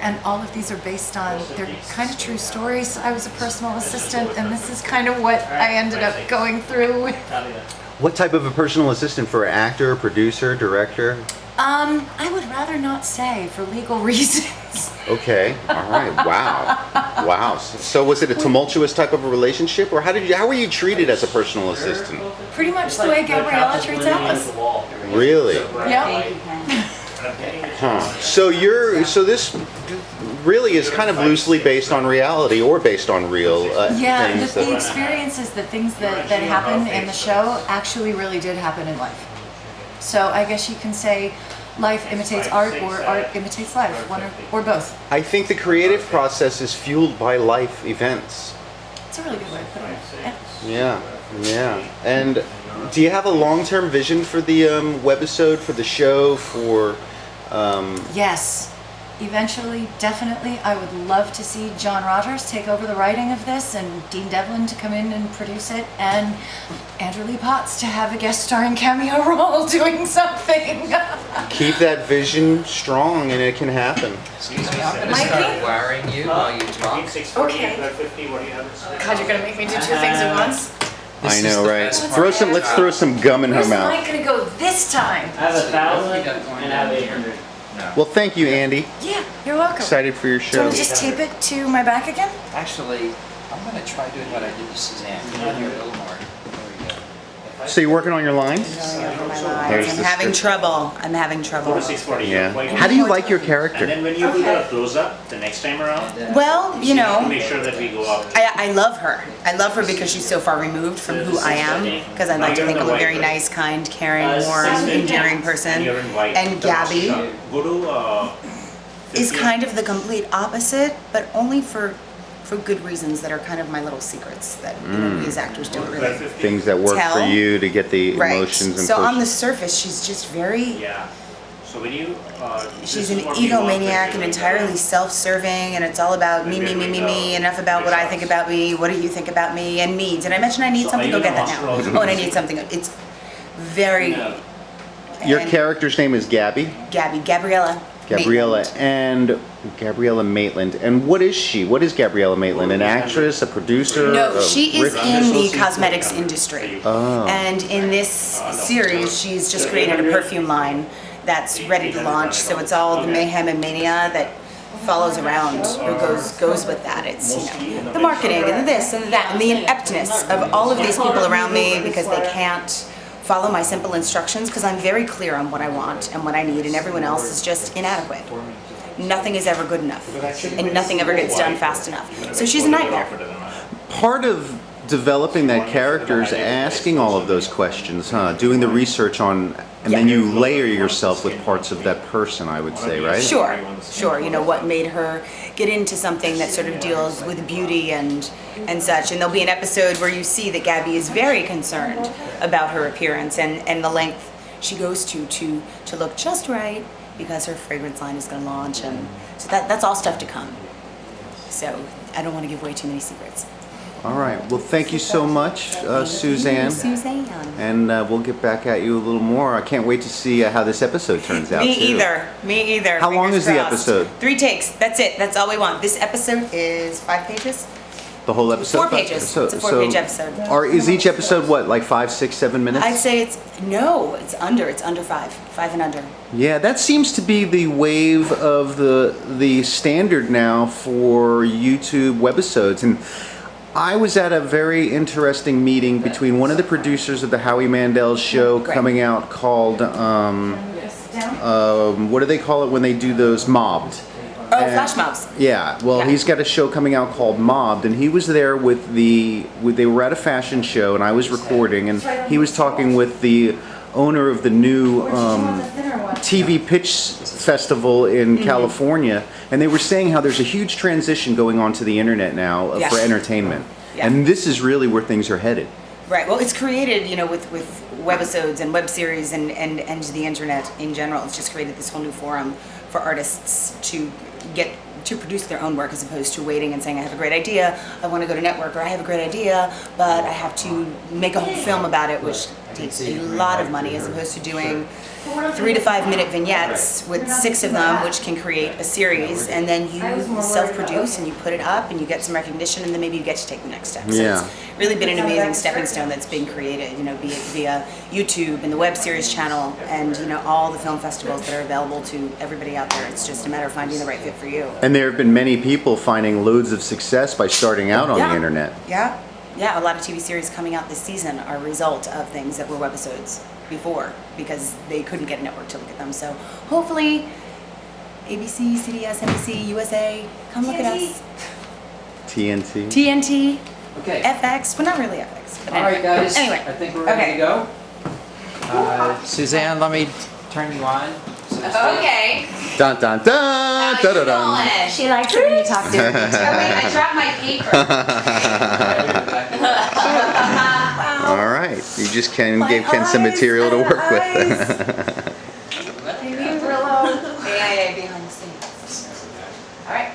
And all of these are based on, they're kind of true stories. I was a personal assistant, and this is kind of what I ended up going through with. What type of a personal assistant for actor, producer, director? I would rather not say for legal reasons. Okay, all right, wow. So was it a tumultuous type of a relationship, or how were you treated as a personal assistant? Pretty much the way Gabriella treats Alice. Really? Yeah. Huh. So this really is kind of loosely based on reality or based on real things. The experiences, the things that happen in the show actually really did happen in life. So I guess you can say life imitates art or art imitates life, one or both. I think the creative process is fueled by life events. It's a really good way to put it. Yeah. And do you have a long-term vision for the webisode, for the show, for... Yes. Eventually, definitely, I would love to see John Rogers take over the writing of this, and Dean Devlin to come in and produce it, and Andrew Lee Potts to have a guest starring cameo role doing something. Keep that vision strong, and it can happen. Excuse me, I'm going to start wiring you while you talk. Okay. God, you're going to make me do 2 things at once? I know, right? Let's throw some gum in her Where's mouth. mine going to go this time? I have 1,000 and I have 800. Well, thank you, Andy. Yeah, you're welcome. Excited for your Do you show. want to just tape it to my back again? Actually, I'm going to try doing what I did to Suzanne. Come on here a little more. There we go. So you're working on your lines? There's I'm the having script. trouble. Yeah. How do you like your character? And then when you do the close-up the next time around, Well, you know, make sure that we go up. I love her. I love her because she's so far removed from who I am. Because I like to think I'm a very nice, kind, caring, warm, endearing person. And Gabby Go to is kind of the complete opposite, but only for good reasons that are kind of my little secrets that we as actors don't really Things that work tell. for you to get the Right. emotions and So on push. the surface, she's just very. Yeah. So when you She's an egomaniac and entirely self-serving, and it's all about me, enough about what I think about me, what do you think about me, and me. Did I mention I need something? Go get that now. Oh, and I need something. It's very... Your and character's name is Gabriella Maitland. and Gabriella Maitland. And what is she? What is Gabriella Maitland? An actress, a producer? No, a she is rich- in the cosmetics industry. Oh. And in this series, she's just created a perfume line that's ready to launch. So it's all the mayhem and mania that follows around or goes with that. It's, the marketing and this and that and the ineptness of all of these people around me because they can't follow my simple instructions because I'm very clear on what I want and what I need, and everyone else is just inadequate. Nothing is ever good enough, and nothing ever gets done fast enough. So she's a nightmare. Part of developing that character is asking all of those questions, huh? Doing the research on, and then you layer yourself with parts of that person, I would say, right? Sure. What made her get into something that sort of deals with beauty and such. And there'll be an episode where you see that Gabby is very concerned about her appearance and the length she goes to look just right because her fragrance line is going to launch. And so that's all stuff to come. So I don't want to give away too many secrets. All right. Well, thank you so much, Suzanne. Suzanne. And we'll get back at you a little more. I can't wait to see how this episode turns out. Me too. either. How long Fingers is the crossed. episode? 3 takes. That's it. That's all we want. This episode is 5 pages. The whole episode? 4 pages. It's a 4-page episode. Is each episode what, like 5, 6, 7 minutes? I'd say it's under 5 and under. Yeah, that seems to be the wave of the standard now for YouTube webisodes. And I was at a very interesting meeting between one of the producers of the Howie Mandel's show coming out called, what do they call it when they do those, Mobbed? Oh, flash mobs. Yeah, well, Yeah. he's got a show coming out called Mobbed, and he was there with they were at a fashion show, and I was recording, and he was talking with the owner of the new TV Pitch Festival in California, and they were saying how there's a huge transition going on to the internet now for entertainment, and this is really where things are headed. Right. Well, it's created, with webisodes and web series and the internet in general. It's just created this whole new forum for artists to produce their own work, as opposed to waiting and saying, I have a great idea, I want to go to network, or I have a great idea, but I have to make a whole film about it, which takes a lot of money, as opposed to doing 3 to 5 minute vignettes with 6 of them, which can create a series, and then you self-produce and you put it up and you get some recognition, and then maybe you get to take the next step. So it's really been an amazing stepping stone that's been created, be it via YouTube and the web series channel, and all the film festivals that are available to everybody out there. It's just a matter of finding the right fit for you. And there have been many people finding loads of success by starting out on the internet. Yeah, a lot of TV series coming out this season are a result of things that were webisodes before, because they couldn't get a network to look at them. So hopefully ABC, CBS, NBC, USA, come look at us. TNT, Okay. FX, well, not really FX. But All right, guys. Anyway. I think we're ready to go. Suzanne, let me turn you on. Okay. Dun dun dun dun dun dun. She likes it when you talk to her. Oh wait, I dropped my paper. All right, you just gave Ken some material to work with. AIA behind the scenes. All right.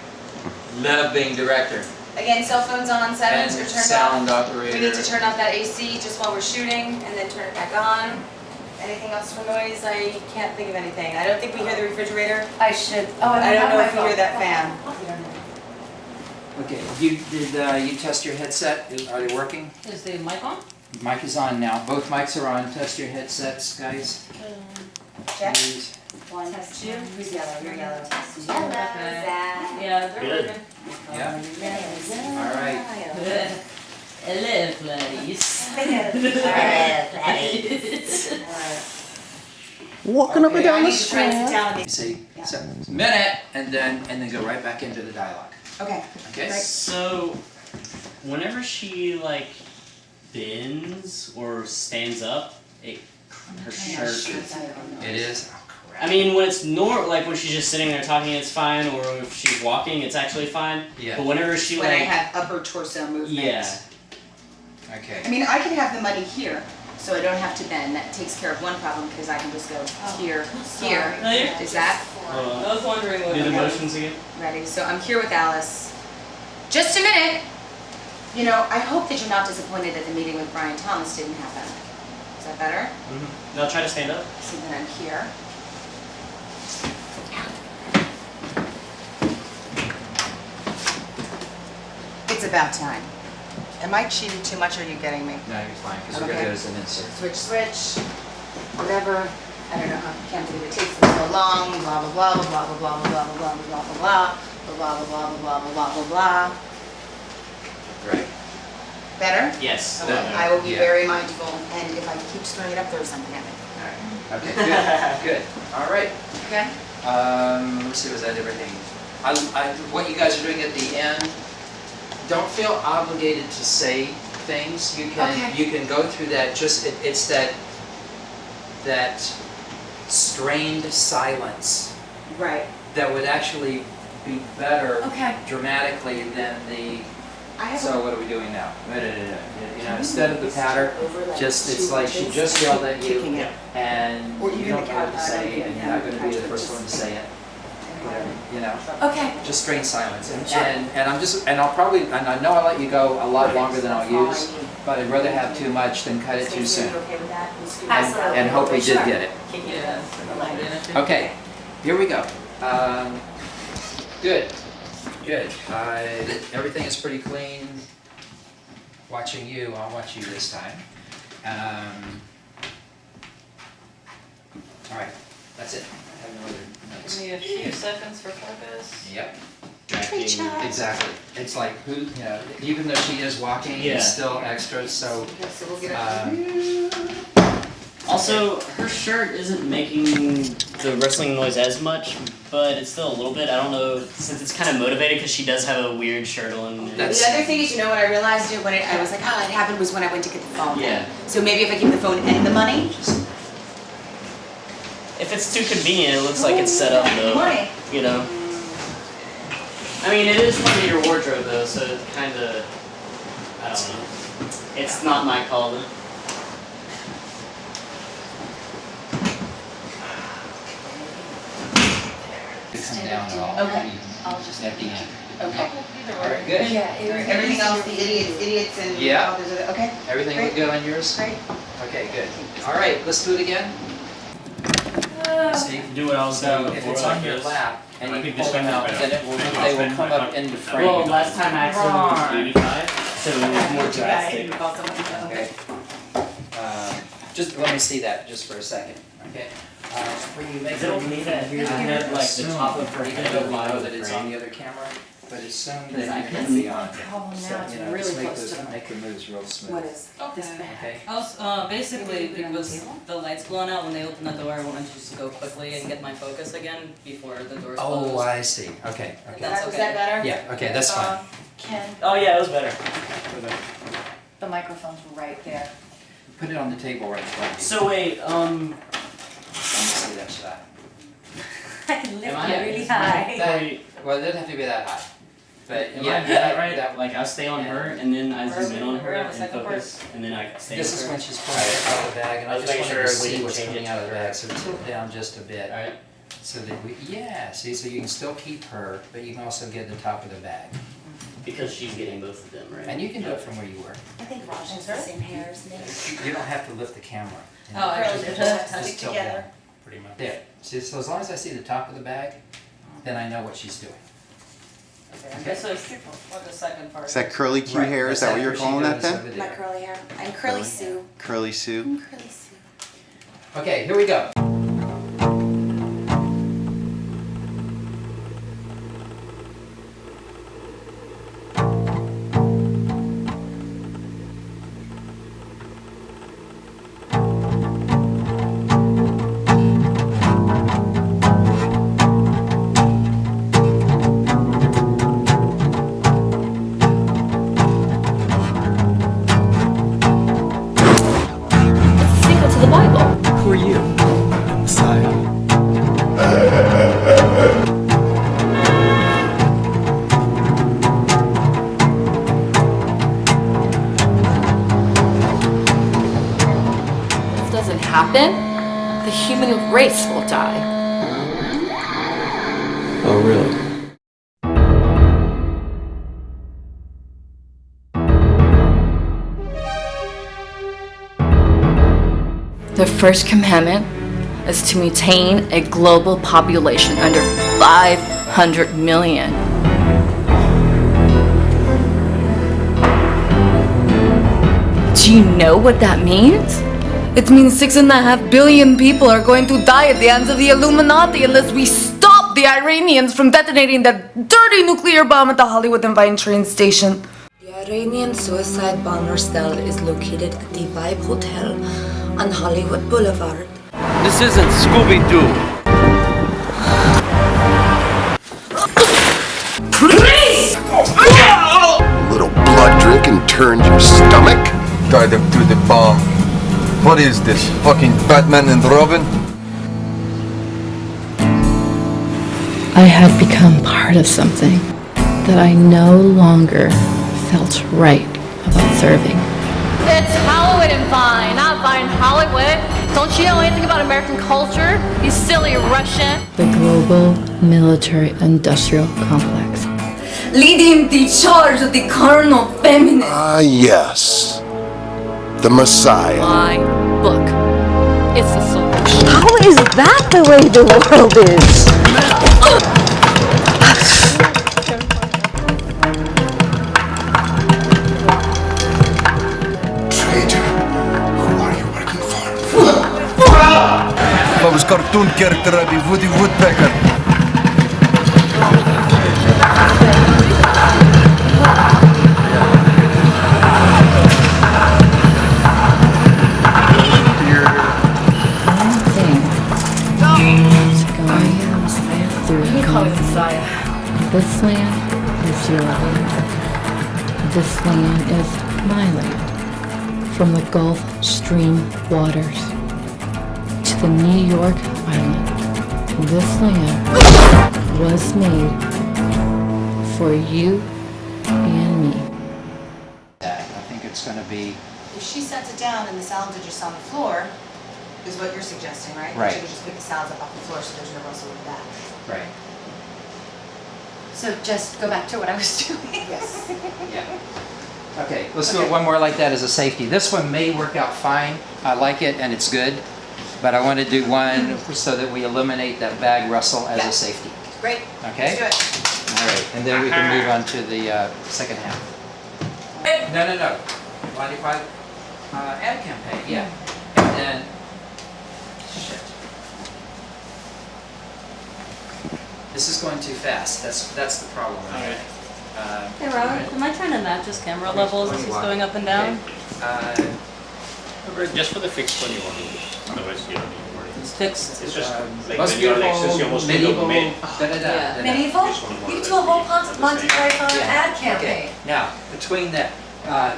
Love being director. Again, cell phones on, settings are And turned sound off. operator. We need to turn off that AC just while we're shooting, and then turn it back on. Anything else for noise? I can't think of anything. I don't think we hear the refrigerator. I should. I don't know if you hear that fan. Okay, did you test your headset? Are they working? Is the mic on? Mic is on now. Both mics are on. Test your headsets, guys. Check. Please. 1, test 2. Who's yellow? You're yellow. Test 2. Okay. Yeah, they're Good. working. Yeah. All right. Hello, ladies. Walking up and down the I need to try and sit down. Say minute, and then go right back into the dialogue. Okay. Okay. So, whenever she bends or stands up, her shirt. It is. Oh, crap. I mean, when it's when she's just sitting there talking, it's fine, or if she's walking, it's actually fine. Yeah. But whenever she When I have upper torso movement. yeah. Okay. I mean, I can have the money here, so I don't have to bend. That takes care of one problem, because I can just go here, here. No, you're- Is that I was wondering what do the motions again. ready? So I'm here with Alice. Just a minute. I hope that you're not disappointed that the meeting with Brian Thomas didn't happen. Is that better? Mm-hmm. Now try to stand up. So then I'm here. It's about time. Am I cheating too much, or are you getting me? No, you're fine, because we're Okay. going to do this an insert. Switch, whatever. I don't know how, can't believe it takes them so long, blah, blah, blah, blah, blah, blah, blah, blah, blah, blah, blah, blah, blah, blah, blah, blah, blah, blah, blah. Right. Better? Yes. Okay, I will be very mindful, and if I keep screwing it up, throw something at me. All right. Okay, good, good. All right. Okay? Let's see, was that everything? What you guys are doing at the end, don't feel obligated to say things. You can go through that. It's that strained silence Right. that would actually be better Okay. dramatically than the. I have So what are we doing now? Instead of the patter, it's like she just yelled at you, and Or you even don't the know what cat- to I don't say, even and you're have not going to be the catch, first but one to just- say it. Okay. Just strained silence, and I'll probably, and I know I'll let you go a lot longer than I'll use, but I'd rather have too much than cut it too soon. Absolutely. And hope we did Sure. get it. Yeah. Okay, here we go. Good, good. Everything is pretty clean. watching you, I'll watch you this time. All right, that's it. I have no other notes. Give me a few seconds for focus. Yep. Tracking. Exactly. It's like who, you know, even though she is walking, Yeah. it's still extra. So, Also, her shirt isn't making the rustling noise as much, but it's still a little bit. I don't know, since it's kind of motivated because she does have a weird shirt on. The other thing is, you know what I realized when I was like, oh, it happened was when I went to get the phone. Yeah. So maybe if I keep the phone and the money. If it's too convenient, it looks like it's set up though. You know. I mean, it is part of your wardrobe though, so it kind of. I don't know. It's not my call though. come down at all. Okay. I'll just. At the end. Okay. All right, good. Yeah. Everything else, the idiots and Yeah. all those other, okay? Everything Great. look good on yours? Great. Okay, good. All right, let's do it again. See? Do what I was So doing if before, it's like on your this. lap and I you think pull this them one's out, better. then they will come up into frame. Well, last time I accidentally was 85, so it was more drastic. Okay. Just let me see that just for a second, okay? When you make Is it okay that here, I had like the top of her even head though we alive know with that the it's frame? on the other camera, but assume Because that I you can can be on it. Problem So, now, it's you know, really just make close those, to make the moves real smooth. What is this bag? Okay. Basically, because the lights blown out when they opened the door, I wanted to just go quickly and get my focus again before the doors closed. Oh, I see. Okay, okay. That's Was okay. that better? Yeah, okay, that's fine. Ken, Oh yeah, it was better. the microphone's right there. Put it on the table right in front of you. So wait, Let me see that shot. I can lift Am I- you really high. Wait, Well, it doesn't have to be that high. But am yeah, I doing that right? Like I stay on yeah. her and then I zoom in on her We're on the and second part. focus, and then I stay This on is her. when she's pulling it out of the bag, and I I was just making wanted to sure we see didn't what's change coming it out of the to bag, her. so tilt down just a bit. Alright. So that we, yeah, see, so you can still keep her, but you can also get the top of the bag. Because she's getting both of them, right? And you can do it from where you were. I think Raj has the same hair as me. You don't have to lift the camera. you know, Oh, actually, Really, just just stick tilt together. down. Pretty much. There, see, so as long as I see the top of the bag, then I know what she's doing. Okay, so what the second part? Is that curly Q Right, hair? Is that's that what you're after she calling that goes then? over My there. curly hair. I'm Curly Sue. Curly Sue? I'm Curly Sue. Okay, here we go. Sequel to the Bible. Who are you? Messiah. If this doesn't happen, the human race will die. Oh, really? The first commandment is to maintain a global population under 500 million. Do you know what that means? It means 6.5 billion people are going to die at the hands of the Illuminati unless we stop the Iranians from detonating that dirty nuclear bomb at the Hollywood and Vine train station. The Iranian suicide bomber cell is located at the Vibe Hotel on Hollywood Boulevard. This isn't Scooby-Doo. A little blood drinking turned your stomach? Guide them to the bomb. What is this? Fucking Batman and Robin? I had become part of something that I no longer felt right about serving. It's Hollywood and Vine, not Vine Hollywood. Don't you know anything about American culture? You silly Russian. The global military industrial complex. Leading the charge of the carnal feminine. Ah, yes. The Messiah. My book. It's the solution. How is that the way the world is? If I was cartoon character, I'd be Woody Woodpecker. You call it Messiah. This land is your land. This land is my land. From the Gulf Stream waters to the New York Island, this land was made for you and me. I think it's going to be If she sets it down and the salads are just on the floor, is what you're suggesting, right? Right. She could just pick the salads up off the floor so there's no rustle with that. right. So just go back to what I was doing. Yes. Yeah. Okay, let's do it one more like that as a safety. This one may work out fine. I like it and it's good, but I want to do one so that we eliminate that bag rustle as a safety. Great. Okay? Let's do it. All right, and then we can move on to the second half. No. Why do I ad campaign? Yeah. And then, shit. This is going too fast. That's the problem. Hey Ronald, am I trying to match his camera levels as he's going up and down? Just for the fixed one you want to use. Otherwise you don't need to worry. It's fixed. It's just like most when you're Lexus, you're beautiful, mostly medieval, mid. Medieval? You could do a whole Monty Python ad Okay, campaign. now, between the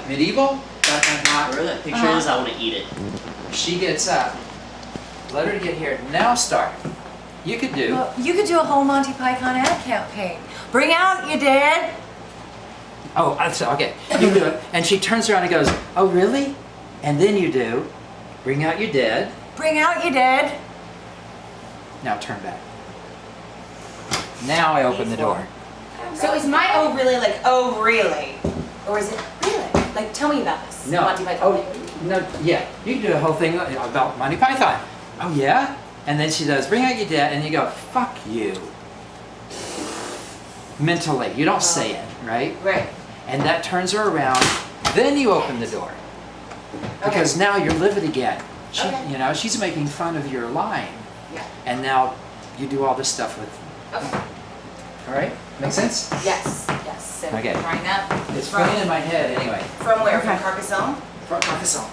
medieval, that and hot, Whatever that picture is, I want to eat it. she gets up, let her get here, now start. You could do, Well, you could do a whole Monty Python ad campaign. Bring out your dead. oh, okay, you do it, and she turns around and goes, oh really? And then you do, bring out your dead, Bring out your dead. now turn back. Now I open the door. So is my oh really like oh really? Or is it really? Like tell me about this. No. Monty Python. Oh, no, yeah. You can do a whole thing about Monty Python. Oh, yeah? And then she does, bring out your dad, and you go, fuck you. Mentally. You don't say it, right? Right. And that turns her around. Then you open the door. Because now you're livid again. She, you know, she's making fun of your line. Yeah. And now you do all this stuff with. Okay. All right? Make sense? Yes. Yes. So Okay. trying that. It's funny in my head anyway. From where? From Carcassonne? From Carcassonne.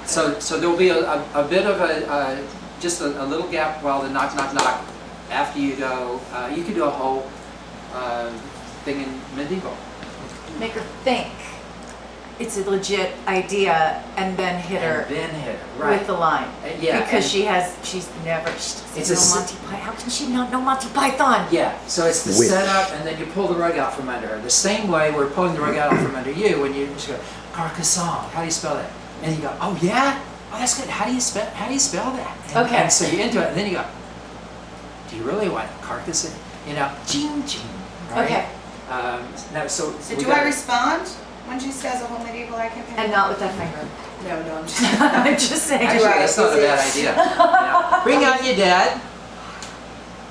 So there will be a bit of a just a little gap while the knock knock knock. After you go, you could do a whole thing in medieval. Make her think it's a legit idea and then hit her And then hit her, right? with the line. Yeah, Because and- she doesn't It's a know Monty Python. How can she not know Monty Python? Yeah, so it's the Which? setup, and then you pull the rug out from under her. The same way we're pulling the rug out from under you when you just go Carcassonne. How do you spell that? And you go, oh yeah, oh that's good. How do you spell that? And, Okay. And so you're into it, and then you go, do you really want Carcassonne? You know, ching ching. Right? Okay. Now, so So we do I got- respond when she says a whole medieval ad campaign? And not with that finger. No, I'm just I'm just saying. Actually, that's not a bad idea. Yeah. Bring out your dad.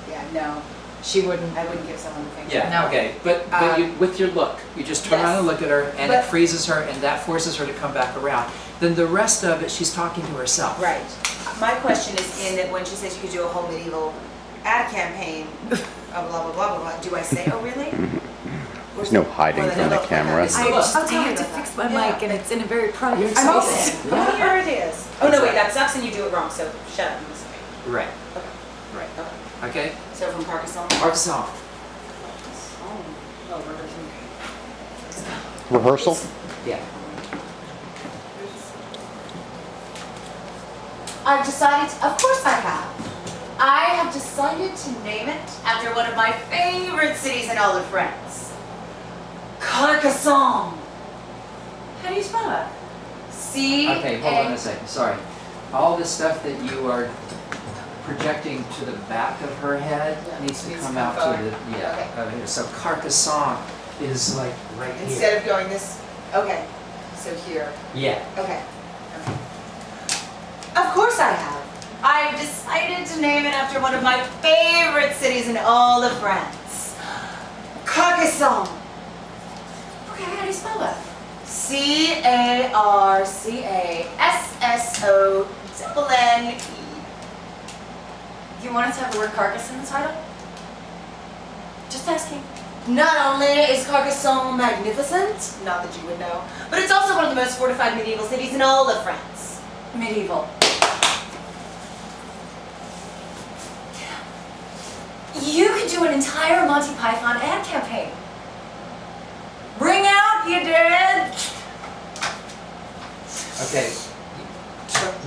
Yeah, no. She wouldn't. I wouldn't give someone the finger. Yeah, No. okay, but you, with your look, you just turn around and look at her, and it But- freezes her, and that forces her to come back around. Then the rest of it, she's talking to herself. Right. My question is in that when she says you could do a whole medieval ad campaign, blah, blah, blah, blah, blah, do I say, oh, really? There's no hiding from the camera. I have to fix my mic and it's in a very private I'm open. space. Oh, here it is. Oh, no, wait, that sucks and you do it wrong, so shut up and listen to me. Right, Okay. right. Okay. Okay? So from Carcassonne? Arson. Oh, reversing. Rehearsal? Yeah. I've decided, of course I have. I have decided to name it after one of my favorite cities in all of France. Carcassonne. How do you spell that? C-A... Okay, hold on a second, sorry. All the stuff that you are projecting to the back of her head needs to come out to the, over here. So Carcassonne is like right here. Instead of going this... Okay. So here. Yeah. Okay. Of course I have. I've decided to name it after one of my favorite cities in all of France. Carcassonne. Okay, how do you spell that? C-A-R-C-A-S-S-O-N-N-E. You want it to have the word carcass in the title? Just asking. Not only is Carcassonne magnificent, not that you would know, but it's also one of the most fortified medieval cities in all of France. Medieval. You could do an entire Monty Python ad campaign. Bring out your dead. Okay.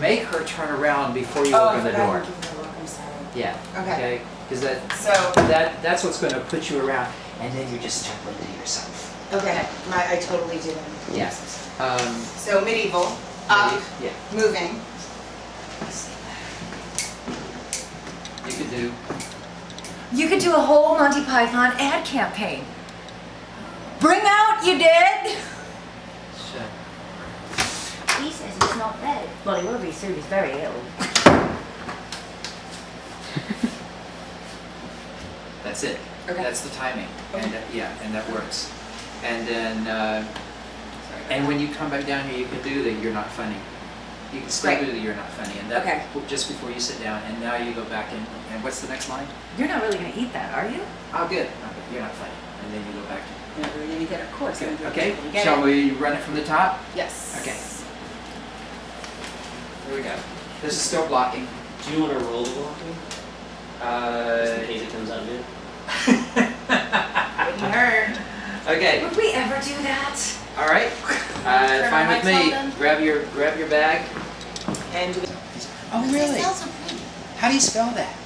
Make her turn around before you open the door. I'm sorry. Yeah. Okay. Because that's what's going to put you around, and then you just start limiting yourself. Okay. I totally do that. Yes. So medieval, up, Yeah. moving. You could do a whole Monty Python ad campaign. Bring out your dead. He says he's not dead. Well, he will be soon. He's very ill. That's it. Okay. That's the timing. And and that works. And then, and when you come back down here, you can do the "you're not funny." You can still do the "you're not funny," and that just before you sit down. And now you go back and what's the next line? You're not really going to eat that, are you? Oh, good. You're not funny. And then you go back to. Yeah, we're going to get a course. Okay. Shall we run it from the top? Yes. Okay. Here we go. This is still blocking. Do you want to roll the blocking? Just in case it comes out good. Wouldn't hurt. Okay. Would we ever do that? All right. Fine with me. Grab your bag. And oh, really? How do you spell that?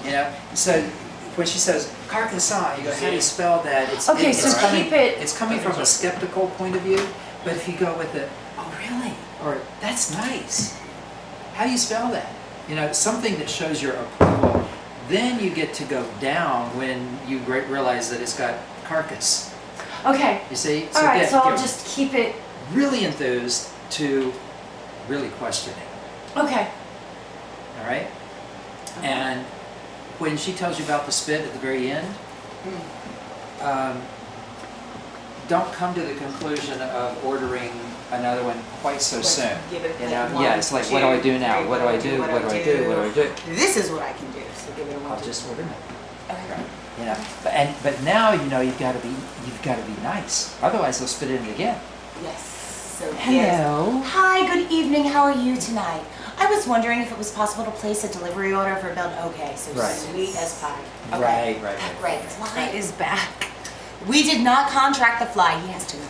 You know. So when she says Carcassonne, you go, how do you spell that? It's coming from a skeptical point of view. But if you go with the, oh really? Or that's nice. How do you spell that? You know, something that shows your approval. Then you get to go down when you realize that it's got carcass. Okay. You see? All right, so I'll just keep it. Really enthused to really questioning. Okay. All right? And when she tells you about the spit at the very end, don't come to the conclusion of ordering another one quite so soon. Give it you know? one, Yeah, it's like, what do I do now? What do I do? What do I do? What do I do? This is what I can do. So give it a one. I'll just order it. Okay. You know, but now you know you've got to be nice. Otherwise they'll spit it in again. Yes. So hello. Hi. Good evening. How are you tonight? I was wondering if it was possible to place a delivery order for a build. Okay. So sweet as pie. Okay. Right. Right. The fly is back. We did not contract the fly. He has to know.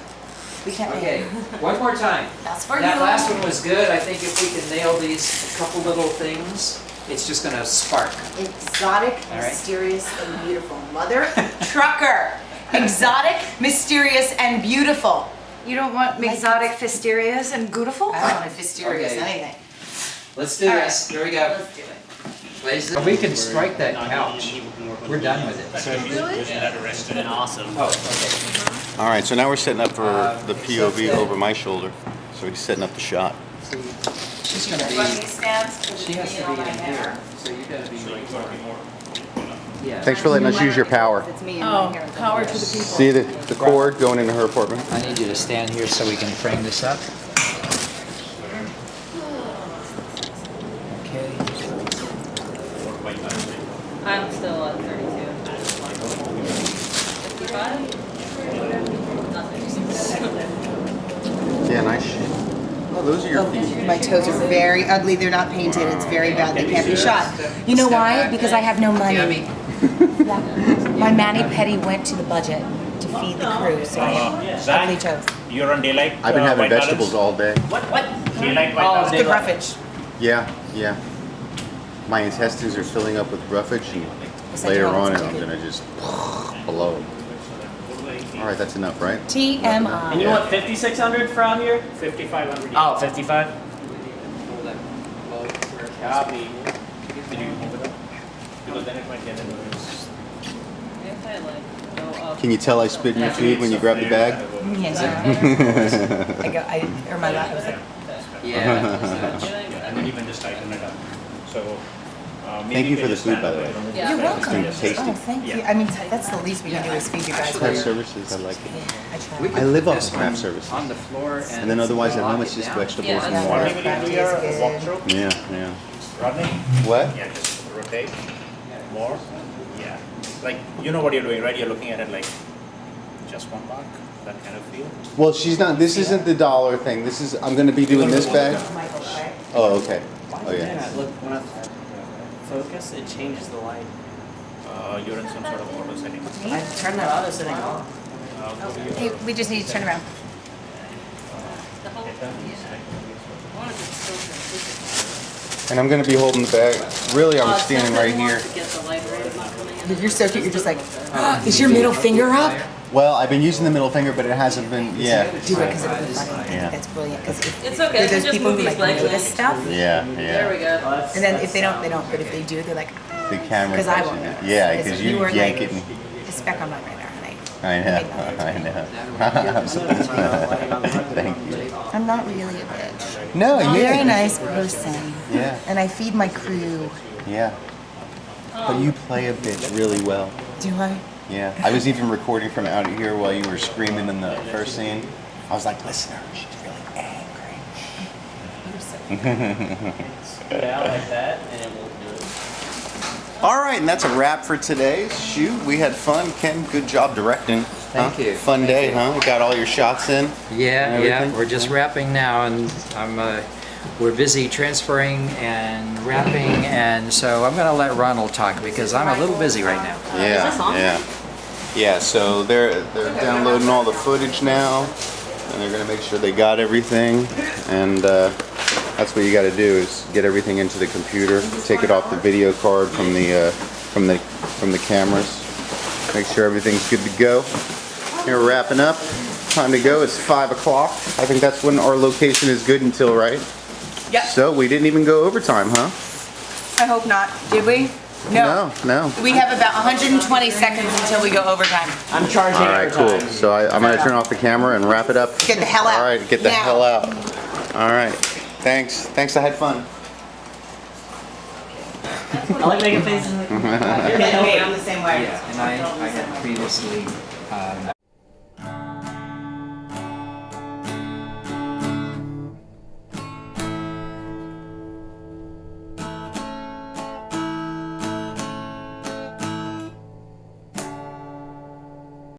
We can't. Okay. One more time. That's for that you. last one was good. I think if we can nail these couple little things, it's just going to spark. Exotic, mysterious, and beautiful. Mother trucker. Exotic, mysterious, and beautiful. You don't want exotic, mysterious, and beautiful? I don't want mysterious anything. Let's do this. Here we go. Let's do it. We can strike that couch. We're done with it. So really? It's been awesome. Oh, okay. All right, so now we're setting up for the POV over my shoulder. So he's setting up the shot. She's going to be. She has to be in here. So you got to be. Yeah. Thanks for letting us use your power. Power to the people. See the cord going into her apartment? I need you to stand here so we can frame this up. Okay. I'm still at 32. 55? Yeah, nice shit. Oh, those are your feet. My toes are very ugly. They're not painted. It's very bad. They can't be shot. You know why? Because I have no money. My mani-pedi went to the budget to feed the crew, so I have ugly toes. You're on daylight. I've been having vegetables all day. What? Daylight white balance. Good roughage. Yeah. My intestines are filling up with roughage, and later on I'm gonna just blow. All right, that's enough, right? TMI. And you want 5,600 for out here? 5,500. Oh, 55? Copy. Did you move it up? Because then it might get in the Can you tell I spit in your food when you grab the bag? Yes. I was like, yeah. And then you can just tighten it up. So. Thank you for the food, by the way. Yeah. You're welcome. It's been tasty. Oh, thank you. I mean, that's the least we can do is feed you guys. Craft services, I like it. I try. I live off of craft services. On the floor, And then otherwise at home it's just vegetables and water. Walkthrough? Yeah. Rodney? What? Yeah, just rotate more. Yeah. Like, you know what you're doing, right? You're looking at it like just one mark, that kind of feel. Well, she's not. This isn't the dollar thing. This is. I'm going to be doing this bag. Oh, okay. Oh, yeah. Yeah, look, when I focus, it changes the light. You're in some sort of auto setting. I turn that auto setting off. Hey, we just need to turn around. And I'm going to be holding the bag. Really, I'm standing right here. You're so cute. You're just like, is your middle finger up? Well, I've been using the middle finger, but it hasn't been. Yeah. Do it because it'll be funny. Yeah. That's brilliant. Because It's okay. there's Just people move who these like legs notice in. stuff. Yeah. There we Yeah. go. And then if they don't, they don't. But if they do, they're like, The camera. because I does won't it. notice. Yeah, because you were yank like, it. a speck on my radar, and I know. Thank you. I'm not really a bitch. No, I'm a yeah. very nice person. Yeah. And I feed my crew. Yeah. But you play a bitch really well. Do I? Yeah. I was even recording from out here while you were screaming in the first scene. I was like, listen to her, she's really angry. Yeah, like that, and it won't do it. All right, and that's a wrap for today's shoot. We had fun. Ken, good job directing. Thank you. Fun day, huh? Got all your shots in? Yeah, and yeah. everything? We're just wrapping now, and we're busy transferring and wrapping, and so I'm going to let Ronald talk because I'm a little busy right now. Yeah. Yeah, so they're downloading all the footage now, and they're going to make sure they got everything, and that's what you got to do is get everything into the computer, take it off the video card from the cameras, make sure everything's good to go. Here we're wrapping up. Time to go. It's 5 o'clock. I think that's when our location is good until, right? Yep. So we didn't even go overtime, huh? I hope not. Did we? No. No. We have about 120 seconds until we go overtime. I'm charging All right, cool. So I'm going to turn off the camera and wrap it up. Get the hell out. All right, get the Now. hell out. All right. Thanks. I had fun. I like making faces. I'm the same way. Yeah, and I had previously